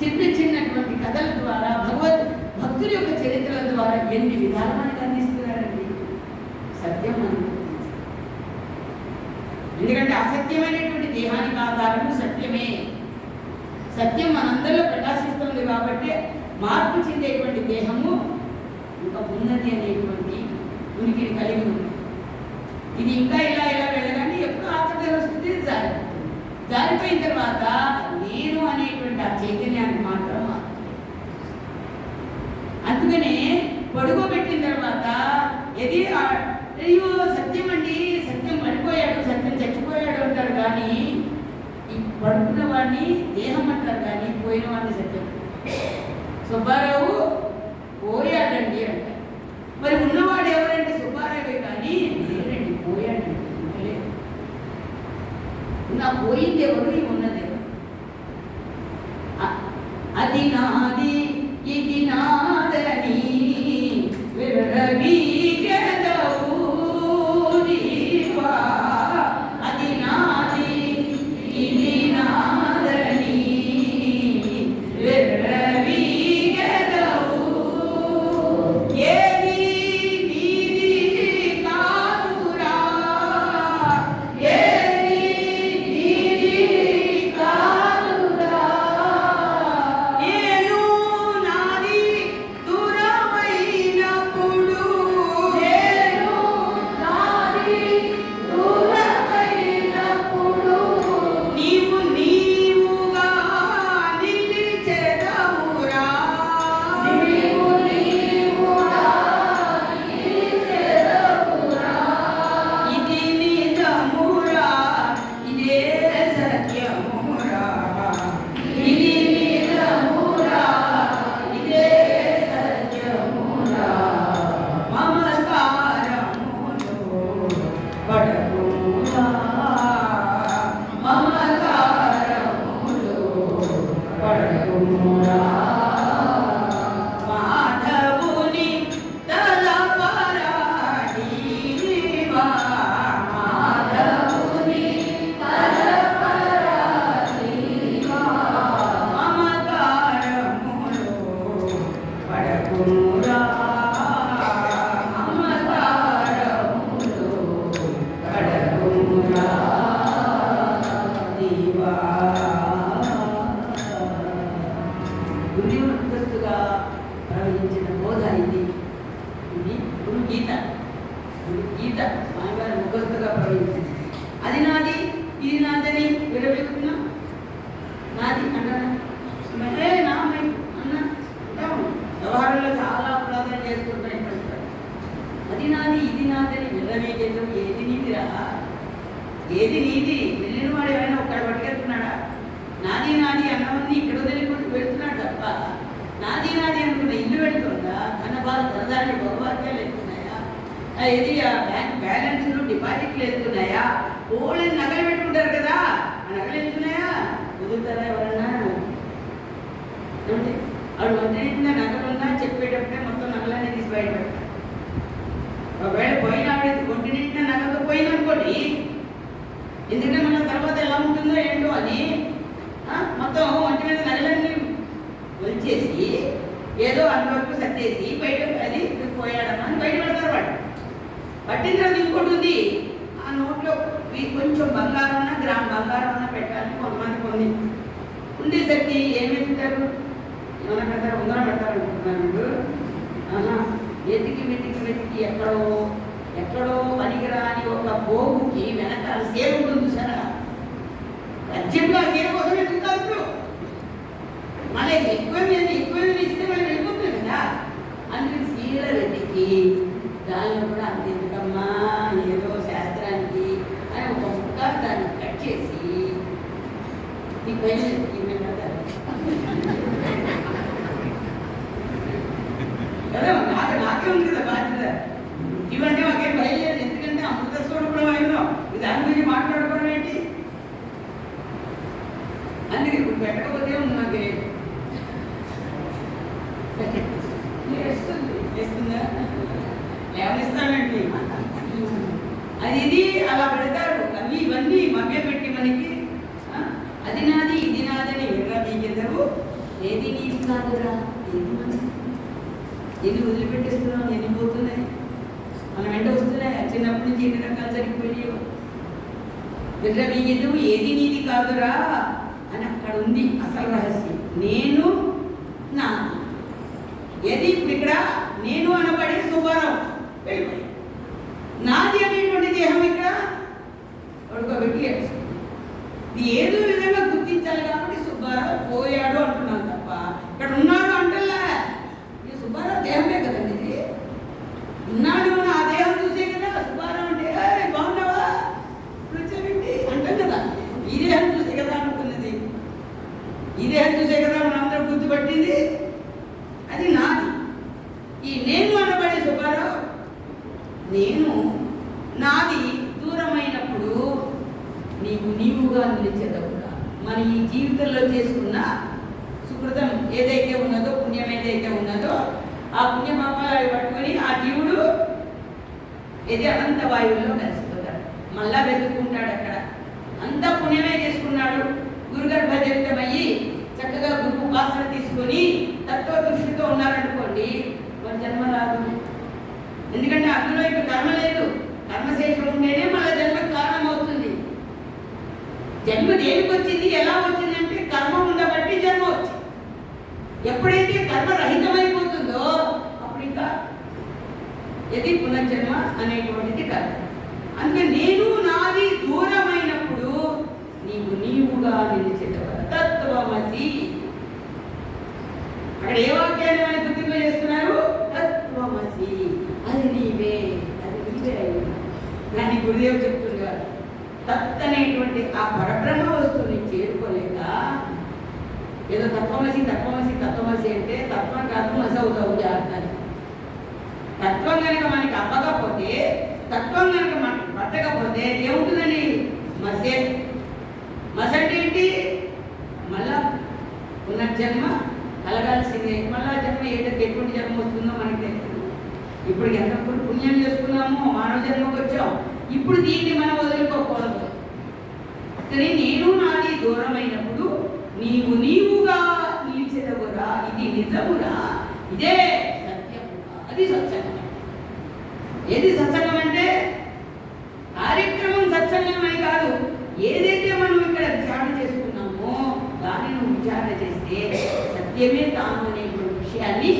చిన్నటువంటి కథల ద్వారా భక్తుల యొక్క చరిత్రల ద్వారా ఎన్ని విధాలు మనకు అందిస్తున్నారండి. సత్యం మనకు. ఎందుకంటే అసత్యమైనటువంటి దేహానికి ఆధారం సత్యమే. సత్యం మనందరిలో ప్రకాశిస్తుంది కాబట్టి మార్పు చెందేటువంటి దేహము ఇంకా ఉన్నది అనేటువంటి ఉనికిని కలిగి ఉంది. ఇది ఇంకా ఇలా వెళ్ళగానే ఎప్పుడు ఆకలి వస్తుంది జారిపోతుంది. జారిపోయిన తర్వాత నేను అనేటువంటి ఆ చైతన్యానికి మాత్రం అందుకనే పడుకోబెట్టిన తర్వాత ఏది అయ్యో సత్యం అండి, సత్యం పడిపోయాడు, సత్యం చచ్చిపోయాడు అంటారు కానీ ఈ పడుకున్న వాడిని దేహం అంటారు కానీ పోయిన వాడిని సత్యం. సుబ్బారావు పోయాడండి అంటారు. మరి ఉన్నవాడు ఎవరంటే సుబ్బారావే కానీ లేదండి పోయాడండి. నా పోయింది ఎవరు, ఉన్నది ఎవరు? అది నాది ఇది నాదని అది నాది ఇది నాదని ఏది నీది? వెళ్ళిన వాడు ఏమైనా ఒక్కడ పట్టుకెళ్తున్నాడా? నాది నాది అన్నవన్నీ ఇక్కడ వదిలిపెట్టి వెళ్తున్నాడు తప్ప నాది నాది అనుకున్న ఇల్లు వెళ్తుందా? తనదాన్ని బహుభాగ్యాలు వెళ్తున్నాయా? ఇది బ్యాంక్ బ్యాలెన్స్లు డిపాజిట్లు వెళ్తున్నాయా? ఓళ్ళని నగలు పెట్టుకుంటారు కదా, ఆ నగలు వెళ్తున్నాయా? కుదురుతారా ఎవరన్నా? అంటే వాడు వంటింటిన నగలున్నా చెప్పేటప్పుడే మొత్తం నగలన్నీ తీసి బయటపెడతారు. ఒకవేళ పోయిన ఒంటి నింటిన నగలు పోయిందనుకోండి, ఎందుకంటే మన తర్వాత ఎలా ఉంటుందో ఏంటో అని మొత్తం ఒంటి మీద నగలన్నీ వచ్చేసి ఏదో అందువరకు సర్దేసి బయట అది పోయాడమ్మా అని బయట పెడతారు వాడు. పట్టిన తర్వాత ఇంకోటి ఉంది, ఆ నోట్లో కొంచెం బంగారం ఉన్న గ్రామ్ బంగారం ఉన్న పెట్టాలని కొంతమంది కొన్ని ఉండేసరికి ఏమి పెట్టారు, ఏమైనా పెడతారు, ఉంగరం పెడతారు అనుకుంటున్నారు మీరు. వెతికి వెతికి వెతికి ఎక్కడో పనికిరాని ఒక పోగుకి వెనకాల సేవ ఉంటుంది సరే, అర్జెంట్గా సేవ కోసం వెతుకుతారు ఇప్పుడు. మళ్ళీ ఎక్కువ ఇస్తే మళ్ళీ వెళ్ళిపోతుంది కదా. అందుకని సీల వెతికి దానిలో కూడా అంతెందుకమ్మా ఏదో శాస్త్రానికి అని ఒక ముక్క దాన్ని కట్ చేసి ఈ పైన కదా. నాకే ఉంది కదా బాధ్యత. ఇవన్నీ మాకేం బయలుదేరు, ఎందుకంటే అమృత స్వరూపం అయినాం, దాని గురించి మాట్లాడుకోవడం ఏంటి. అందుకే ఇప్పుడు పెట్టకపోతే నాకే వేస్తుందా లేవనిస్తానండి. అది ఇది అలా పెడతారు. అవి ఇవన్నీ మభ్య పెట్టి మనకి అది నాది ఇది నాదని ఎర్రా మీకెందరు, ఏది నీది కాదురా, ఏది వదిలిపెట్టేస్తున్నాం, ఎన్ని పోతున్నాయి మన వెంట వస్తున్నాయి. చిన్నప్పటి నుంచి ఎన్ని రకాలు జరిగిపోయాయో. ఎర్రా మీకెందుకు, ఏది నీది కాదురా అని అక్కడ ఉంది అసలు రహస్యం. నేను నాది. ఏది ఇప్పుడు ఇక్కడ నేను అనబడి సుబ్బారావు వెళ్ళిపోయి, నాది అనేటువంటి దేహం ఇక్కడ పడుకోబెట్టి ఇది ఏదో విధంగా గుర్తించాలి. కాబట్టి సుబ్బారావు పోయాడు అంటున్నాను తప్ప ఇక్కడ ఉన్నాడు అంటలే. ఈ సుబ్బారావు దేహమే కదండి, ఇది ఉన్నాడు ఆ దేహం చూసే కదా సుబ్బారావు అంటే బాగున్నావా వచ్చేయండి అంటాం కదా. ఈ దేహం చూసే కదా అనుకున్నది, ఈ దేహం చూసే కదా మనం అందరం గుర్తుపట్టింది. అది నాది. ఈ నేను అనబడే సుబ్బారావు నేను నాది దూరమైనప్పుడు నీవుగా నిలిచేదవుగా. మన ఈ జీవితంలో చేసుకున్న సుకృతం ఏదైతే ఉన్నదో, పుణ్యం ఏదైతే ఉన్నదో, ఆ పుణ్యపాపాలు పట్టుకొని ఆ జీవుడు ఇది అనంత వాయువుల్లో కలిసిపోతాడు. మళ్ళా వెతుక్కుంటాడు అక్కడ. అంత పుణ్యమే చేసుకున్నాడు, గురుగర్భజనితమయ్యి చక్కగా గురు ఉపాసన తీసుకొని తత్వ దృష్టితో ఉన్నారనుకోండి, మరి జన్మ రాదు. ఎందుకంటే అందులో ఇప్పుడు కర్మ లేదు. కర్మశేషం ఉంటేనే మన జన్మకు కారణం అవుతుంది. జన్మ దేనికి వచ్చింది, ఎలా వచ్చిందంటే కర్మ ఉండబట్టి జన్మ వచ్చింది. ఎప్పుడైతే కర్మ రహితమైపోతుందో అప్పుడు ఇంకా ఇది పునర్జన్మ అనేటువంటిది కాదు. అందుకే నేను నాది దూరమైనప్పుడు నీవుగా నిలిచేటవా తత్వమసి. అక్కడ ఏ వాక్యాన్ని మనం గుర్తింపు చేస్తున్నారు, తత్వమసి, అది నీవే, అది నీవే అయ్యా. దాన్ని గురుదేవ్ చెప్తుండేవారు. తత్ అనేటువంటి ఆ పరబ్రహ్మ వస్తువుని చేరుకోలేక ఏదో తత్వమసి అంటే తత్వం కాదు మసి అవుతావు జాగ్రత్త. తత్వం కనుక మనకి అవ్వకపోతే, తత్వం కనుక మనకి పట్టకపోతే ఏముంటుందండి, మసే. మసంటే ఏంటి, మళ్ళా పునర్జన్మ కలగాల్సిందే. మళ్ళా జన్మ ఎటువంటి జన్మ వస్తుందో మనకి తెలియదు. ఇప్పుడు ఎంత పుణ్యం చేసుకున్నామో మానవ జన్మకు వచ్చాం. ఇప్పుడు దీన్ని మనం వదులుకోకూడదు. కానీ నేను నాది దూరమైనప్పుడు నీవుగా నిలిచెదవురా, ఇది నిజమురా, ఇదే సత్యమురా. అది సత్సంగం. ఏది సత్సంగం అంటే కార్యక్రమం సత్సంగం అని కాదు. ఏదైతే మనం ఇక్కడ విచారణ చేసుకున్నామో దాన్ని నువ్వు విచారణ చేస్తే సత్యమే తాను అనేటువంటి విషయాన్ని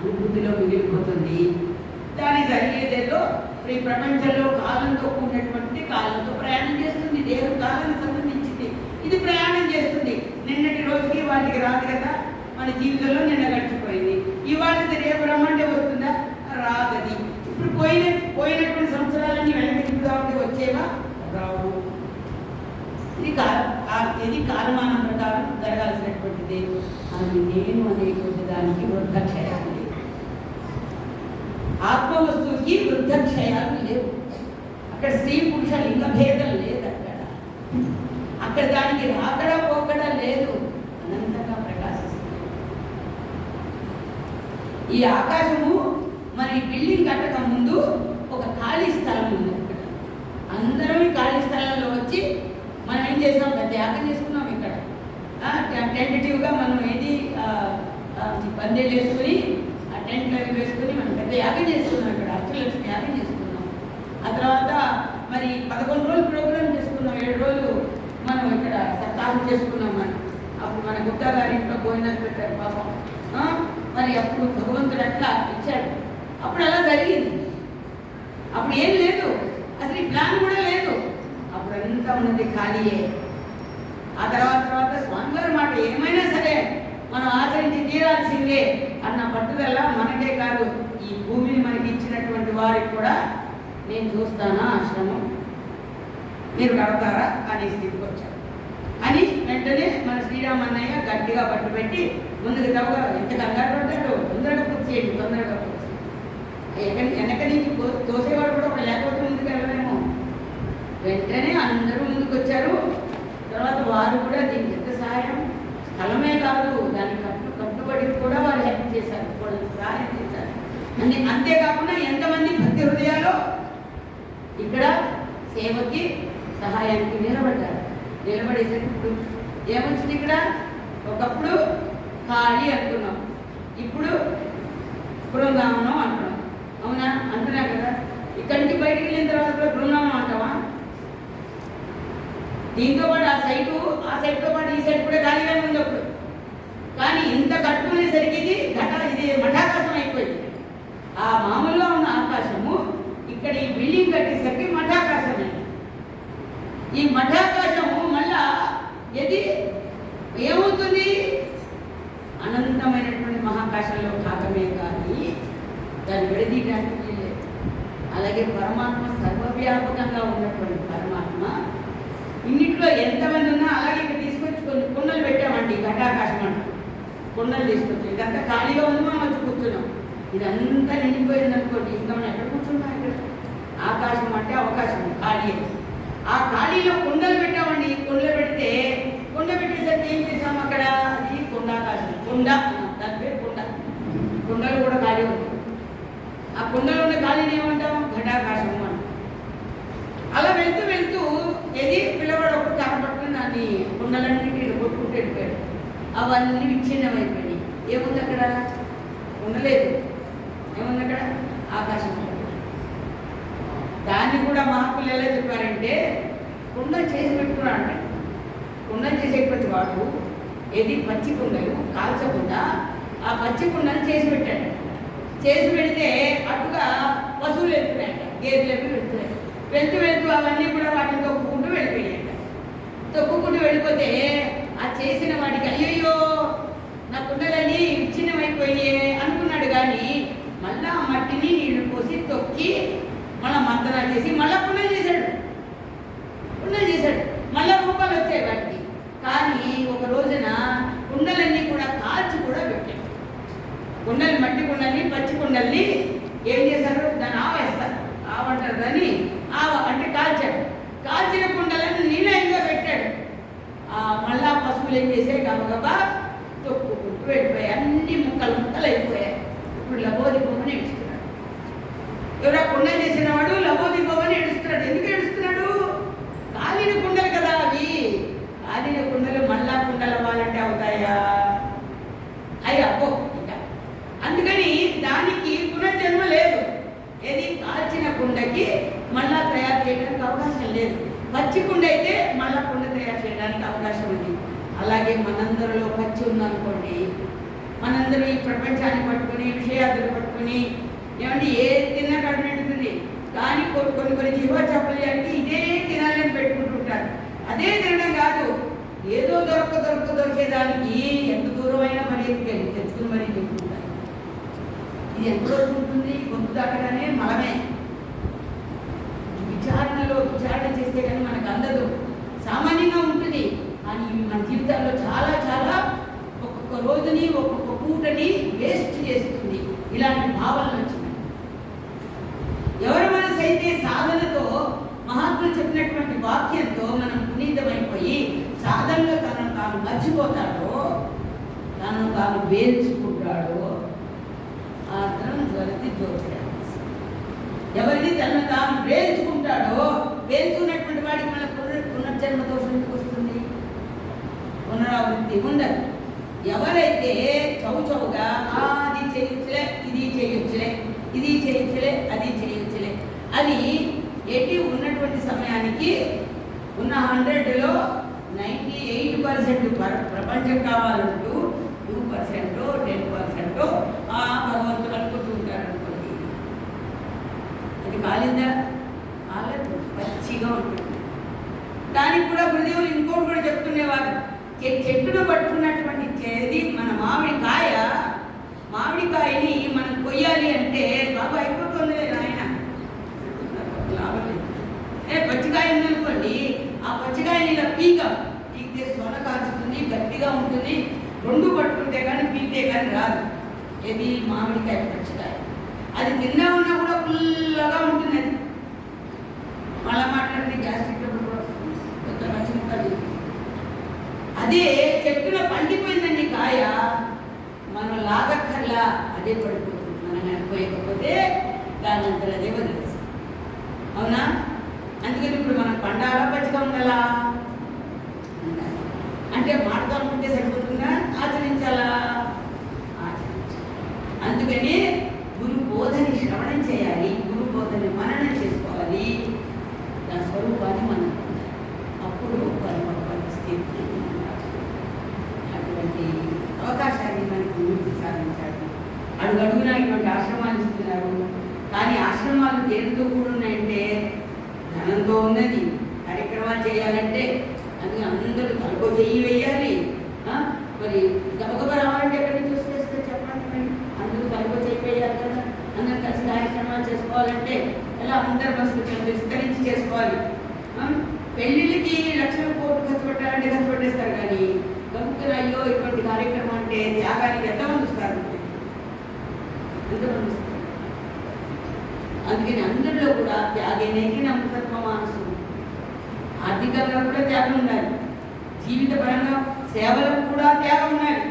అనుభూతిలో మిగిలిపోతుంది. దాని జరిగేదేదో ఈ ప్రపంచంలో కాలంతో కూడినటువంటి కాలంతో ప్రయాణం చేస్తుంది. దేవుడు కాలానికి సంబంధించింది, ఇది ప్రయాణం చేస్తుంది. నిన్నటి రోజుకి వాటికి రాదు కదా. మన జీవితంలో నిన్న గడిచిపోయింది. ఇవాళ రేపు రమ్మంటే వస్తుందా, రాదది. ఇప్పుడు పోయినటువంటి సంవత్సరాలన్నీ వెనక్కి తిప్పుదామంటే వచ్చేవా, రావు. ఇది కాలమానం ప్రకారం జరగాల్సినటువంటిది. అది నేను అనేటువంటి దానికి వృద్ధక్షయాలు లేవు. ఆత్మవస్తువుకి వృద్ధక్షయాలు లేవు. అక్కడ స్త్రీ పురుష లింగ భేదం లేదు. అక్కడ దానికి రాకడా పోకడా లేదు. అనంతంగా ప్రకాశిస్తుంది. ఈ ఆకాశము మరి బిల్డింగ్ కట్టక ముందు ఒక ఖాళీ స్థలం ఉంది. అక్కడ అందరం ఈ ఖాళీ స్థలంలో వచ్చి మనం ఏం చేసాం, త్యాగం చేసుకున్నాం. ఇక్కడ టెంటేటివ్గా మనం ఏది పందేళ్ళు వేసుకుని ఆ టెంట్లు అవి వేసుకుని మనం పెద్ద యాగం చేసుకున్నాం. ఇక్కడ అక్షలక్ష్మి యాగం చేసుకున్నాం. ఆ తర్వాత మరి 11 రోజులు ప్రోగ్రామ్ చేసుకున్నాం, 7 రోజులు మనం ఇక్కడ సప్తాహం చేసుకున్నాం. మనం అప్పుడు మన గుప్తా గారి ఇంట్లో భోజనాలు పెట్టారు పాపం. మరి అప్పుడు భగవంతుడు అట్లా ఇచ్చాడు. అప్పుడు అలా జరిగింది. అప్పుడు ఏం లేదు, అసలు ఈ ప్లాన్ కూడా లేదు. అప్పుడు అంతా ఉన్నది ఖాళీయే. ఆ తర్వాత స్వామివారి మాట ఏమైనా సరే మనం ఆచరించి తీరాల్సిందే అన్న పట్టుదల మనకే కాదు, ఈ భూమిని మనకి ఇచ్చినటువంటి వారికి కూడా నేను చూస్తానా ఆశ్రమం, మీరు కడతారా అనే స్థితికి వచ్చారు. అని వెంటనే మన శ్రీరామన్నయ్య గట్టిగా పట్టుబెట్టి ముందుకు తవ్వగా ఎంత కంగారు పడ్డాడు, తొందరగా పూర్తి చేయండి, తొందరగా పూర్తి. వెనక నుంచి తోసేవాడు కూడా ఒక లేకపోతే ముందుకు వెళ్ళలేము. వెంటనే అందరూ ముందుకు వచ్చారు. తర్వాత వారు కూడా దీనికి ఎంత సహాయం, స్థలమే కాదు దానికి కట్టుబడి కూడా వారు హెల్ప్ చేశారు, వాళ్ళు సహాయం చేశారు. అంతేకాకుండా ఎంతమంది భక్తి హృదయాలు ఇక్కడ సేవకి సహాయానికి నిలబడ్డారు. నిలబడేసరికి ఏమొచ్చింది ఇక్కడ, ఒకప్పుడు ఖాళీ అనుకున్నాం, ఇప్పుడు బృందావనం అంటున్నాం. అవునా, అంటున్నా కదా. ఇక్కడి నుంచి బయటికి వెళ్ళిన తర్వాత కూడా బృందావనం అంటావా? దీంతో పాటు ఆ సైడ్తో పాటు ఈ సైడ్ కూడా ఖాళీగానే ఉంది అప్పుడు. కానీ ఇంత కట్టుకునేసరికి ఇది మఠాకాశం అయిపోయింది. ఆ మామూలుగా ఉన్న ఆకాశము ఇక్కడ ఈ బిల్డింగ్ కట్టేసరికి మఠాకాశం అయింది. ఈ మఠాకాశము మళ్ళా ఏమవుతుంది, అనంతమైనటువంటి మహాకాశంలో భాగమే కానీ దాన్ని విడదీయడానికి లేదు. అలాగే పరమాత్మ సర్వవ్యాపకంగా ఉన్నటువంటి పరమాత్మ ఇన్నిట్లో ఎంతమంది ఉన్నా అలాగే ఇక్కడ తీసుకొచ్చి కొన్ని కుండలు పెట్టామండి, ఘటాకాశం అంట. కుండలు తీసుకొచ్చి ఇదంతా ఖాళీగా ఉంది, మనం వచ్చి కూర్చున్నాం. ఇదంతా నిండిపోయింది అనుకోండి, ఇంకా మనం ఎక్కడ కూర్చున్నాం? ఇక్కడ ఆకాశం అంటే అవకాశం, ఖాళీ. ఆ ఖాళీలో కుండలు పెట్టామండి. కుండలు పెడితే కుండ పెట్టేసరికి ఏం చేసాం అక్కడ, అది కుండాకాశం. దాని పేరు కుండ. కుండలు కూడా ఖాళీ ఉంది. ఆ కుండలో ఉన్న ఖాళీని ఏమంటాం, ఘటాకాశం అంటాం. అలా వెళ్తూ పిల్లవాడు ఒకటి కనపట్టుకుని దాన్ని కుండలన్నింటి కొట్టుకుంటూ వెళ్ళిపోయాడు. అవన్నీ విచ్ఛిన్నమైపోయినాయి. ఏముంది అక్కడ, ఉండలేదు. ఏముంది అక్కడ, ఆకాశం. దాన్ని కూడా మహాత్ములు ఎలా చెప్పారంటే, కుండ చేసి పెట్టుకున్నా అంటే, కుండ చేసేటువంటి వాడు పచ్చి కుండలు కాల్చకుండా ఆ పచ్చి కుండలు చేసి పెట్టాడు. చేసి పెడితే అటుగా పశువులు వెళ్తున్నాయట, గేదెలు వెళ్తున్నాయి. వెళ్తూ అవన్నీ కూడా వాటిని తొక్కుకుంటూ వెళ్ళిపోయాయట. తొక్కుకుంటూ వెళ్ళిపోతే ఆ చేసిన వాడికి అయ్యయ్యో నా కుండలని విచ్ఛిన్నమైపోయినాయి అనుకున్నాడు. కానీ మళ్ళా మట్టిని నీళ్లు పోసి తొక్కి మళ్ళా మంతనాలు చేసి మళ్ళా కుండలు చేశాడు. మళ్ళా రూపాలు వచ్చాయి వాటికి. కానీ ఒక రోజున కుండలన్నీ కూడా కాల్చి కూడా పెట్టాడు. కుండలు, మట్టి కుండల్ని, పచ్చి కుండల్ని ఏం చేశారు, దాన్ని ఆవేస్తారు. ఆవంటారు దాన్ని, అంటే కాల్చాడు. కాల్చిన కుండలను నీళ్ళగా పెట్టాడు. మళ్ళా పశువులు ఏం చేసాయి, గబగబా తొక్కుకుంటూ వెళ్ళిపోయాయి. అన్ని ముక్కలు అయిపోయాయి. ఇప్పుడు లబోదిబోమని ఏడుస్తున్నాడు. ఎవరా కుండ చేసిన వాడు లబోదిబోమని ఏడుస్తున్నాడు. ఎందుకు ఏడుస్తున్నాడు, కాలిన కుండలు కదా అవి. కాలిన కుండలు మళ్ళా కుండలు అవ్వాలంటే అవుతాయా? అబ్బో. ఇంకా అందుకని దానికి పునర్జన్మ లేదు. కాల్చిన కుండకి మళ్ళా తయారు చేయడానికి అవకాశం లేదు. పచ్చి కుండ అయితే మళ్ళా కుండ తయారు చేయడానికి అవకాశం ఉంది. అలాగే మనందరిలో పచ్చి ఉందనుకోండి, మనందరూ ఈ ప్రపంచాన్ని పట్టుకుని, విషయాలు పట్టుకుని ఏమంటే తిన్నా కడుపు నిండుతుంది. కానీ కొన్ని జీవచాపల్యానికి ఇదే తినాలని పెట్టుకుంటుంటారు. అదే తినడం కాదు, ఏదో దొరికేదానికి ఎంత దూరమైనా మరీ తెచ్చుకుని మరీ తింటుంటారు. ఇది ఎంత వరకు ఉంటుంది, గొంతు దాటగానే మలమే. విచారణ చేస్తే కానీ మనకు అందదు, సామాన్యంగా ఉంటుంది. కానీ మన జీవితాల్లో చాలా ఒక్కొక్క రోజుని, ఒక్కొక్క పూటని వేస్ట్ చేస్తుంది. ఇలాంటి భావనలు వచ్చినాయి. ఎవరి మనసు అయితే సాధనతో, మహాత్ములు చెప్పినటువంటి వాక్యంతో మనం పునీతమైపోయి సాధనలో తనను తాను మర్చిపోతాడో, తనను తాను వేల్చుకుంటాడో ఆత్రం జ్వరతి జ్యోతి. ఎవరిని తనను తాను వేల్చుకుంటాడో, వేల్చుకున్నటువంటి వాడికి మన పునర్జన్మ దోషం ఎందుకు వస్తుంది? పునరావృత్తి ఉండదు. ఎవరైతే చౌచౌగా అది చేయొచ్చులే, ఇది చేయొచ్చులే, ఇది చేయొచ్చులే, అది చేయొచ్చులే అని ఉన్నటువంటి సమయానికి ఉన్న 100లో 98% ప్రపంచం కావాలంటూ 2% 10% భగవంతుడు అనుకుంటూ ఉంటారు అనుకోండి. అది కాలేదా? కాలేదు, పచ్చిగా ఉంటుంది. దానికి కూడా గురుదేవులు ఇంకోటి కూడా చెప్తుండేవారు. చెట్టును పట్టుకున్నటువంటి చేది మన మామిడికాయని మనం కొయ్యాలి అంటే బాబు అయిపోతుంది ఆయన లాభం లేదు. పచ్చికాయ ఉందనుకోండి, ఆ పచ్చికాయని ఇలా పీకితే సొన కాల్చుతుంది, గట్టిగా ఉంటుంది. రెండు పట్టుకుంటే కానీ పీకితే కానీ రాదు. ఇది మామిడికాయ పచ్చికాయ. అది తిన్నా ఉన్నా కూడా పుల్లగా ఉంటుంది. అది మళ్ళా మాట్లాడితే గ్యాస్ట్రిక్ కూడా కొత్త పచ్చిమిరపకాయలు. అదే చెట్టున పండిపోయిందండి కాయ, మనం లాగక్కర్లా, అదే పడిపోతుంది. మనం అనుకోకపోతే దాని అంతా అదే వదిలేస్తాం. అవునా? అందుకని ఇప్పుడు మనం పండాలా పచ్చిగా ఉండాలా? అంటే మాటతో అనుకుంటే సరిపోతుందా? ఆచరించాలా? ఆచరించాలి. అందుకని గురు బోధని శ్రవణం చేయాలి, గురు బోధని మననం చేసుకోవాలి, దాని స్వరూపాన్ని మనం అప్పుడు పరిస్థితి. అటువంటి అవకాశాన్ని మనకు ముందుకు సాధించాలి. అడుగడుగునా ఇటువంటి ఆశ్రమాలు ఇస్తున్నారు. కానీ ఆశ్రమాలు దేనితో కూడా ఉన్నాయంటే ధనంతో ఉన్నది. కార్యక్రమాలు చేయాలంటే అందుకే అందరూ తలకో చెయ్యి వేయాలి. మరి గబగబ రావాలంటే ఎక్కడి నుంచి వస్తే చెప్పండి. అందరూ తలకో చెయ్యి వేయాలి కదా. అందరూ కలిసి కార్యక్రమాలు చేసుకోవాలంటే ఎలా అందరు మనసు విస్తరించి చేసుకోవాలి. పెళ్ళిళ్ళకి లక్షల కోట్లు ఖర్చు పెట్టాలంటే ఖర్చు పెట్టేస్తారు. కానీ గబుక్కున అయ్యో ఇటువంటి కార్యక్రమం అంటే త్యాగానికి ఎంతమంది వస్తారు? ఎంతమంది వస్తారు? అందుకని అందరిలో కూడా త్యాగేనేకి అమృతత్వ మానసు. ఆర్థికంగా కూడా త్యాగం ఉండాలి, జీవిత పరంగా సేవలకు కూడా త్యాగం ఉండాలి.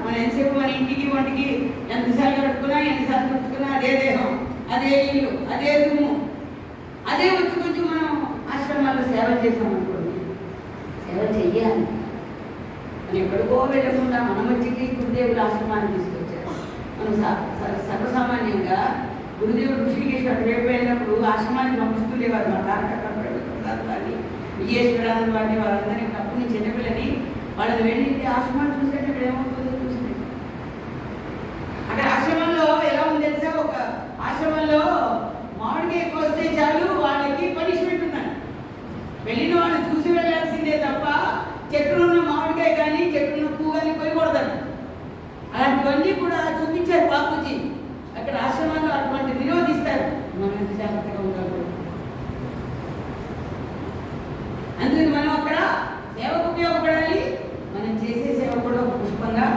మన ఎంతసేపు మన ఇంటికి వంటికి ఎంతసార్లు కట్టుకున్నా ఎన్నిసార్లు కట్టుకున్నా అదే దేహం, అదే ఇల్లు, అదే దుమ్ము, అదే వచ్చి కొంచెం మనం ఆశ్రమాల్లో సేవ చేసామనుకోండి. సేవ చెయ్యాలి. మనం ఎక్కడికో వెళ్ళకుండా మన మధ్యకి గురుదేవుల ఆశ్రమాన్ని తీసుకొచ్చారు. మనం సర్వసామాన్యంగా గురుదేవుడు ఋషికేశ్వర రేపు వెళ్ళినప్పుడు ఆశ్రమాన్ని పంపిస్తుండేవారు. మా తారక వారిని, విజయేశ్వరానంద వారిని, వాళ్ళందరినీ తప్పుని చిన్నపిల్లని వాళ్ళని వెళ్ళి ఆశ్రమాన్ని చూసినట్టు ఇక్కడ ఏమవుతుందో చూసింది. అక్కడ ఆశ్రమంలో ఎలా ఉంది తెలుసా? ఒక ఆశ్రమంలో మామిడికాయ కోస్తే చాలు వాళ్ళకి పనిష్మెంట్ ఉందండి. వెళ్ళిన వాళ్ళు చూసి వెళ్ళాల్సిందే తప్ప చెట్టునున్న మామిడికాయ కానీ చెట్టున్న పువ్వు కానీ పోయకూడదండి. అలాంటివన్నీ కూడా చూపించారు బాపూజీ. అక్కడ ఆశ్రమాల్లో అటువంటి నిరోధిస్తారు. మనం ఎంత జాగ్రత్తగా ఉండాలి. అందుకని మనం అక్కడ సేవకు ఉపయోగపడాలి. మనం చేసే సేవ కూడా ఒక పుష్పంగా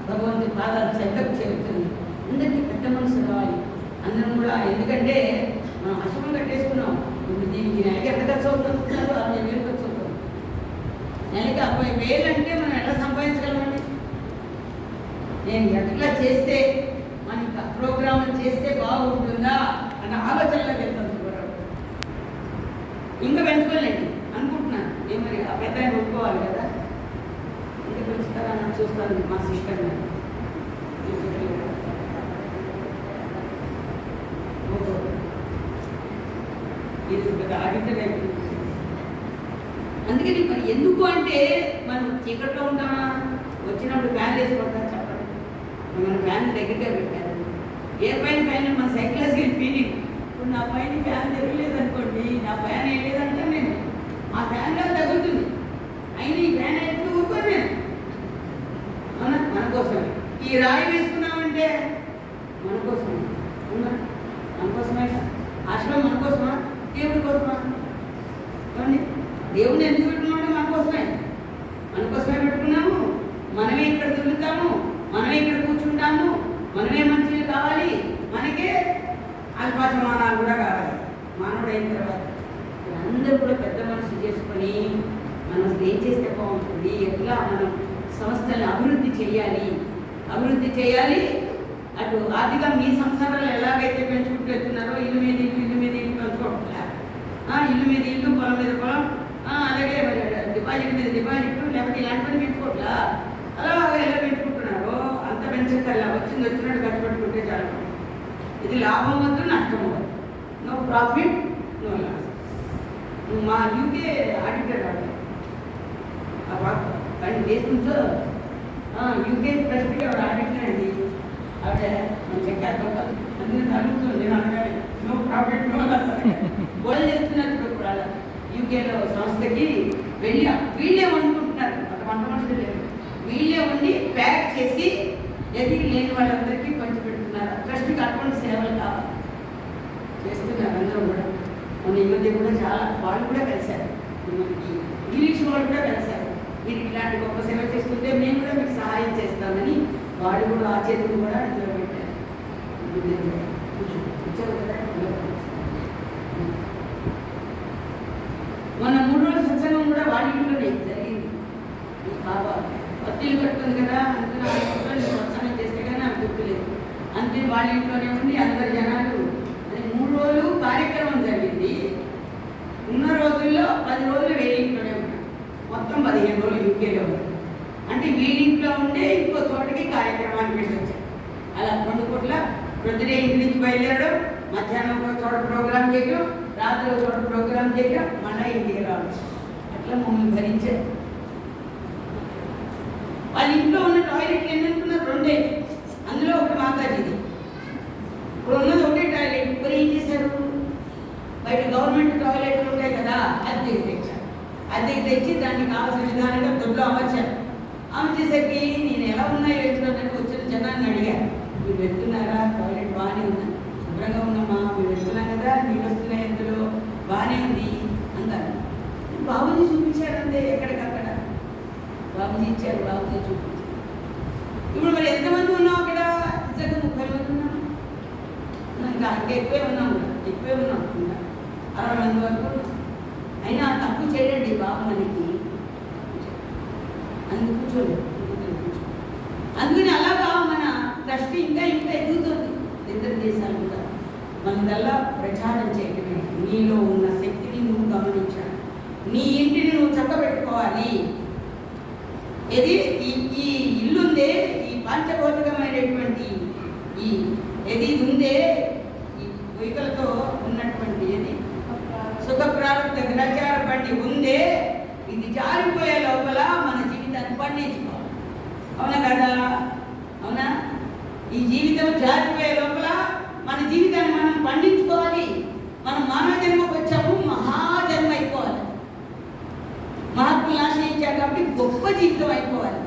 భగవంతుడి పాదాలు చెడ్డకు చేరుతుంది. అందరికీ పెద్ద మనసు రావాలి అందరం కూడా. ఎందుకంటే మనం ఆశ్రమం కట్టేసుకున్నాం. ఇప్పుడు దీనికి నెలకి ఎంత ఖర్చు అవుతున్నారు? 60,000 ఖర్చు అవుతుంది. నెలకి 60,000 అంటే మనం ఎట్లా సంపాదించగలమండి? నేను ఎట్లా చేస్తే మనకి ప్రోగ్రాములు చేస్తే బాగుంటుందా అన్న ఆలోచనలోకి వెళ్తాను. ఇంకా పెంచుకోలేండి అనుకుంటున్నాను. నేను మరి ఆ పెద్ద ఆయన ఒప్పుకోవాలి కదా. ఇంకా పెంచుతారా అని చూస్తాను మా సిస్టర్ గారు. ఇది పెద్ద ఆడిటర్ అయిపోయింది. అందుకని మరి ఎందుకు అంటే మనం చీకట్లో ఉంటామా? వచ్చినప్పుడు ఫ్యాన్ వేసుకోవద్దా చెప్పండి. మన ఫ్యాన్ దగ్గరగా పెట్టారు. ఏ పైన ఫ్యాన్ మన సైకలాజికల్ ఫీలింగ్. ఇప్పుడు నా పైన ఫ్యాన్ తిరగలేదనుకోండి, నా ఫ్యాన్ ఏం లేదంటే నేను ఆ ఫ్యాన్లో తగ్గుతుంది. అయినా ఈ ఫ్యాన్ అయితే ఊరుకోను నేను. అవునా? మన కోసమే. ఈ రాయి వేసుకున్నామంటే మన కోసమే. అవునా? మన కోసమే. ఆశ్రమం మన కోసమా? దేవుడి కోసమా? ఏమండి? దేవుడిని ఎందుకు పెట్టుకున్నామంటే మన కోసమే. మన కోసమే పెట్టుకున్నాము. మనమే ఇక్కడ తిరుగుతాము, మనమే ఇక్కడ కూర్చుంటాము, మనమే మంచిగా కావాలి, మనకే అల్పాచమానాలు కూడా కావాలి. మానవుడు అయిన తర్వాత అందరూ కూడా పెద్ద మనసు చేసుకొని మనం ఏం చేస్తే బాగుంటుంది, ఎట్లా మనం సంస్థల్ని అభివృద్ధి చేయాలి. అటు ఆర్థికంగా మీ సంసారాలు ఎలాగైతే పెంచుకుంటూ వెళ్తున్నారో ఇల్లు మీద ఇల్లు పెంచుకోవట్లే. ఇల్లు మీద ఇల్లు, పొలం మీద పొలం, అలాగే డిపాజిట్ మీద డిపాజిట్, లేకపోతే ఇలాంటివన్నీ పెంచుకోవట్లా. అలా ఎలా పెంచుకుంటున్నారో అంత పెంచక్కర్లా. వచ్చినట్టు ఖర్చు పెట్టుకుంటే చాలు. ఇది లాభం వద్దు, నష్టం వద్దు. నో ప్రాఫిట్ మా యూకే ఆడిటర్ కానీ దేశంతో యూకే ప్రెసిడెంట్ ఆవిడ ఆడిటర్ అండి. ఆవిడ మంచి అందుకని అడుగుతుంది, నేను అనగానే no profit no loss goal చేస్తున్నారు. ఇప్పుడు యూకేలో సంస్థకి వెళ్ళి వీళ్ళే వండుకుంటున్నారు, అంత వంట మనుషులు లేరు, వీళ్ళే వండి ప్యాక్ చేసి ఎదిగి లేని వాళ్ళందరికీ పంచి పెడుతున్నారు. ట్రస్ట్కి అటువంటి సేవలు కావాలి చేస్తున్నారు అందరూ కూడా. మన ఈ మధ్య కూడా చాలా వాళ్ళు కూడా కలిశారు, మనకి ఇంగ్లీష్ వాళ్ళు కూడా కలిశారు. మీరు ఇట్లాంటి గొప్ప సేవ చేస్తుంటే మేము కూడా మీకు సహాయం చేస్తామని వాళ్ళు కూడా ఆ చేతులు కూడా ఇంట్లో పెట్టారు. మన 3 రోజుల సత్సంగం కూడా వాళ్ళ ఇంట్లోనే జరిగింది. ఈ బాబా పత్తిలు కట్టుకుంది కదా, అందుకని సత్సంగం చేస్తే కానీ నాకు గుర్తులేదు. అందుకని వాళ్ళ ఇంట్లోనే ఉండి అందరు జనాలు 3 రోజులు కార్యక్రమం జరిగింది. ఉన్న రోజుల్లో 10 రోజులు వీళ్ళింట్లోనే ఉన్నారు, మొత్తం 15 రోజులు యూకేలో ఉన్నారు. అంటే వీళ్ళింట్లో ఉండే ఇంకో చోటకి కార్యక్రమానికి వెళ్ళి వచ్చారు. అలా 2 పూట్ల ప్రొద్దునే ఇంటి నుంచి బయలుదేరడం, మధ్యాహ్నం ఒక చోట ప్రోగ్రామ్ చేయడం, రాత్రి ఒక చోట ప్రోగ్రామ్ చేయడం, మళ్ళీ ఇంటికి రావడం. అట్లా మమ్మల్ని భరించారు. వాళ్ళ ఇంట్లో ఉన్న టాయిలెట్లు ఏంటనుకున్నారు? 2. అందులో ఒకటి మాతాజీది. ఇప్పుడు ఉన్నది ఒకటే టాయిలెట్. ఇప్పుడు ఏం చేశారు? బయట గవర్నమెంట్ టాయిలెట్లు ఉంటాయి కదా, అద్దెకి తెచ్చారు. అద్దెకి తెచ్చి దానికి కావాల్సిన విధానంగా దొడ్లో అమర్చారు. అమర్చేసరికి నేను ఎలా ఉన్నాయో ఏంటంటే వచ్చిన జనాన్ని అడిగాను, మీరు వెళ్తున్నారా? టాయిలెట్ బాగానే ఉందా? శుభ్రంగా ఉన్నామా? మీరు వెళ్తున్నాం కదా, నీళ్ళు వస్తున్నాయి, అందులో బాగానే ఉంది అంటారు. బాబుజీ చూపించారు అంతే, ఎక్కడికక్కడ బాబుజీ ఇచ్చారు, బాబుజీ చూపించారు. ఇప్పుడు మరి ఎంతమంది ఉన్నాం అక్కడ? నిజంగా 30 మంది ఉన్నాం, ఇంకా ఎక్కువే ఉన్నాం కూడా, ఎక్కువే ఉన్నాం, ఇంకా 60 మంది వరకు. అయినా తక్కువ చేయండి బాబు మనకి, అందుకు కూర్చోలేదు. అందుకని అలాగా మన ట్రస్ట్ ఇంకా ఇంకా ఎదుగుతుంది. ఇతర దేశాలు కూడా మనదల్లా ప్రచారం చేయటమే. నీలో ఉన్న శక్తిని నువ్వు గమనించాలి, నీ ఇంటిని నువ్వు చక్కబెట్టుకోవాలి. ఇది ఈ ఇల్లుందే, ఈ పంచభౌతికమైనటువంటి ఈ ఇది ఉందే, ఈ వెహికలతో ఉన్నటువంటి ఇది సుఖ ప్రారంభ గ్రహచార బండి ఉందే, ఇది జారిపోయే లోపల మన జీవితాన్ని పండించుకోవాలి. అవునా కదా? అవునా? ఈ జీవితం జారిపోయే లోపల మన జీవితాన్ని మనం పండించుకోవాలి. మనం మానవ జన్మకు వచ్చాము, మహాజన్మ అయిపోవాలి. మహాత్ములు ఆశ్రయించారు కాబట్టి గొప్ప జీవితం అయిపోవాలి.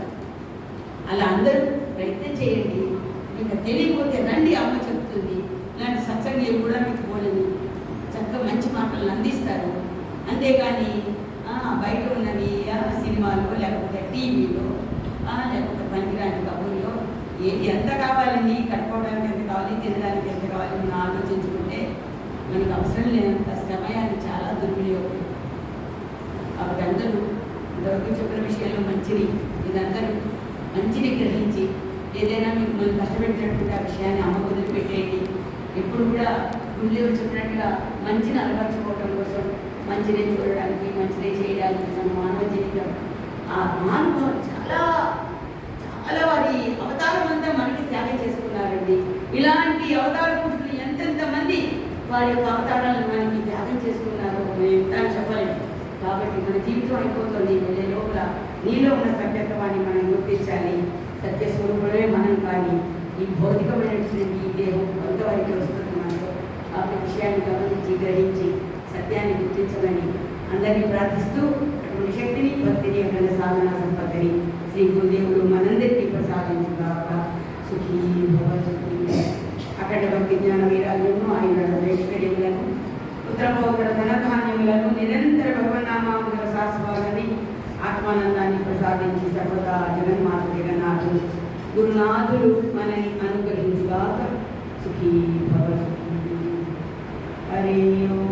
అలా అందరూ ప్రయత్నం చేయండి. మీకు తెలియకపోతే రండి, అమ్మ చెప్తుంది. ఇలాంటి సత్సంగాలు కూడా మీకు పోలేదు, చక్కగా మంచి మాటలను అందిస్తారు. అంతేగాని బయట ఉన్నవి సినిమాలు, లేకపోతే టీవీలో, లేకపోతే పనికిరాని కబుర్లో ఏది ఎంత కావాలండి, కట్టుకోవడానికి ఎంత కావాలి, తినడానికి ఎంత కావాలి మనం ఆలోచించుకుంటే మనకు అవసరం లేనంత సమయాన్ని చాలా దుర్వినియోగం. కాబట్టి అందరూ ఇంతవరకు చెప్పిన విషయాల్లో మంచిని, ఇదందరూ మంచిని గ్రహించి ఏదైనా మీకు మనం కష్టపెట్టినటువంటి ఆ విషయాన్ని అమ్మ వదిలిపెట్టేయండి. ఎప్పుడు కూడా గురుదేవుడు చెప్పినట్టుగా మంచిని అలవర్చుకోవడం కోసం, మంచినే చూడడానికి, మంచినే చేయడానికి మన మానవ జీవితం ఆ మహానుభావులు చాలా చాలా వారి అవతారం అంతా మనకి త్యాగం చేసుకున్నారండి. ఇలాంటి అవతార పురుషులు ఎంతెంతమంది వారి యొక్క అవతారాలను మనకి త్యాగం చేసుకున్నారో ఎంత చెప్పలేము. కాబట్టి మన జీవితం అయిపోతుంది, వెళ్ళే లోపల నీలో ఉన్న సత్యత్వాన్ని మనం గుర్తించాలి. సత్యస్వరూపులే మనం కానీ ఈ భౌతికమైనటువంటి ఈ దేహం కొంతవరకు వస్తుంది మనతో. ఆ విషయాన్ని గమనించి గ్రహించి సత్యాన్ని గుర్తించమని అందరినీ ప్రార్థిస్తూ అటువంటి శక్తిని, భక్తిని, అఖండ సాధన సంపత్తిని శ్రీ గురుదేవుడు మనందరికీ ప్రసాదించుగాక. సుఖీ భవ, సుఖీ. అఖండ భక్తి జ్ఞాన వీరాలను, ఆయన ఐశ్వర్యములను, పుత్రపౌత్ర ధనధాన్యములను, నిరంతర భగవన్నామాముల శాశ్వతాన్ని, ఆత్మానందాన్ని ప్రసాదించి సర్వదా జగన్మాత జగన్నాథుడు గురునాథులు మనని అనుగ్రహించుగాక. సుఖీ భవ, సుఖీ. హరి ఓం.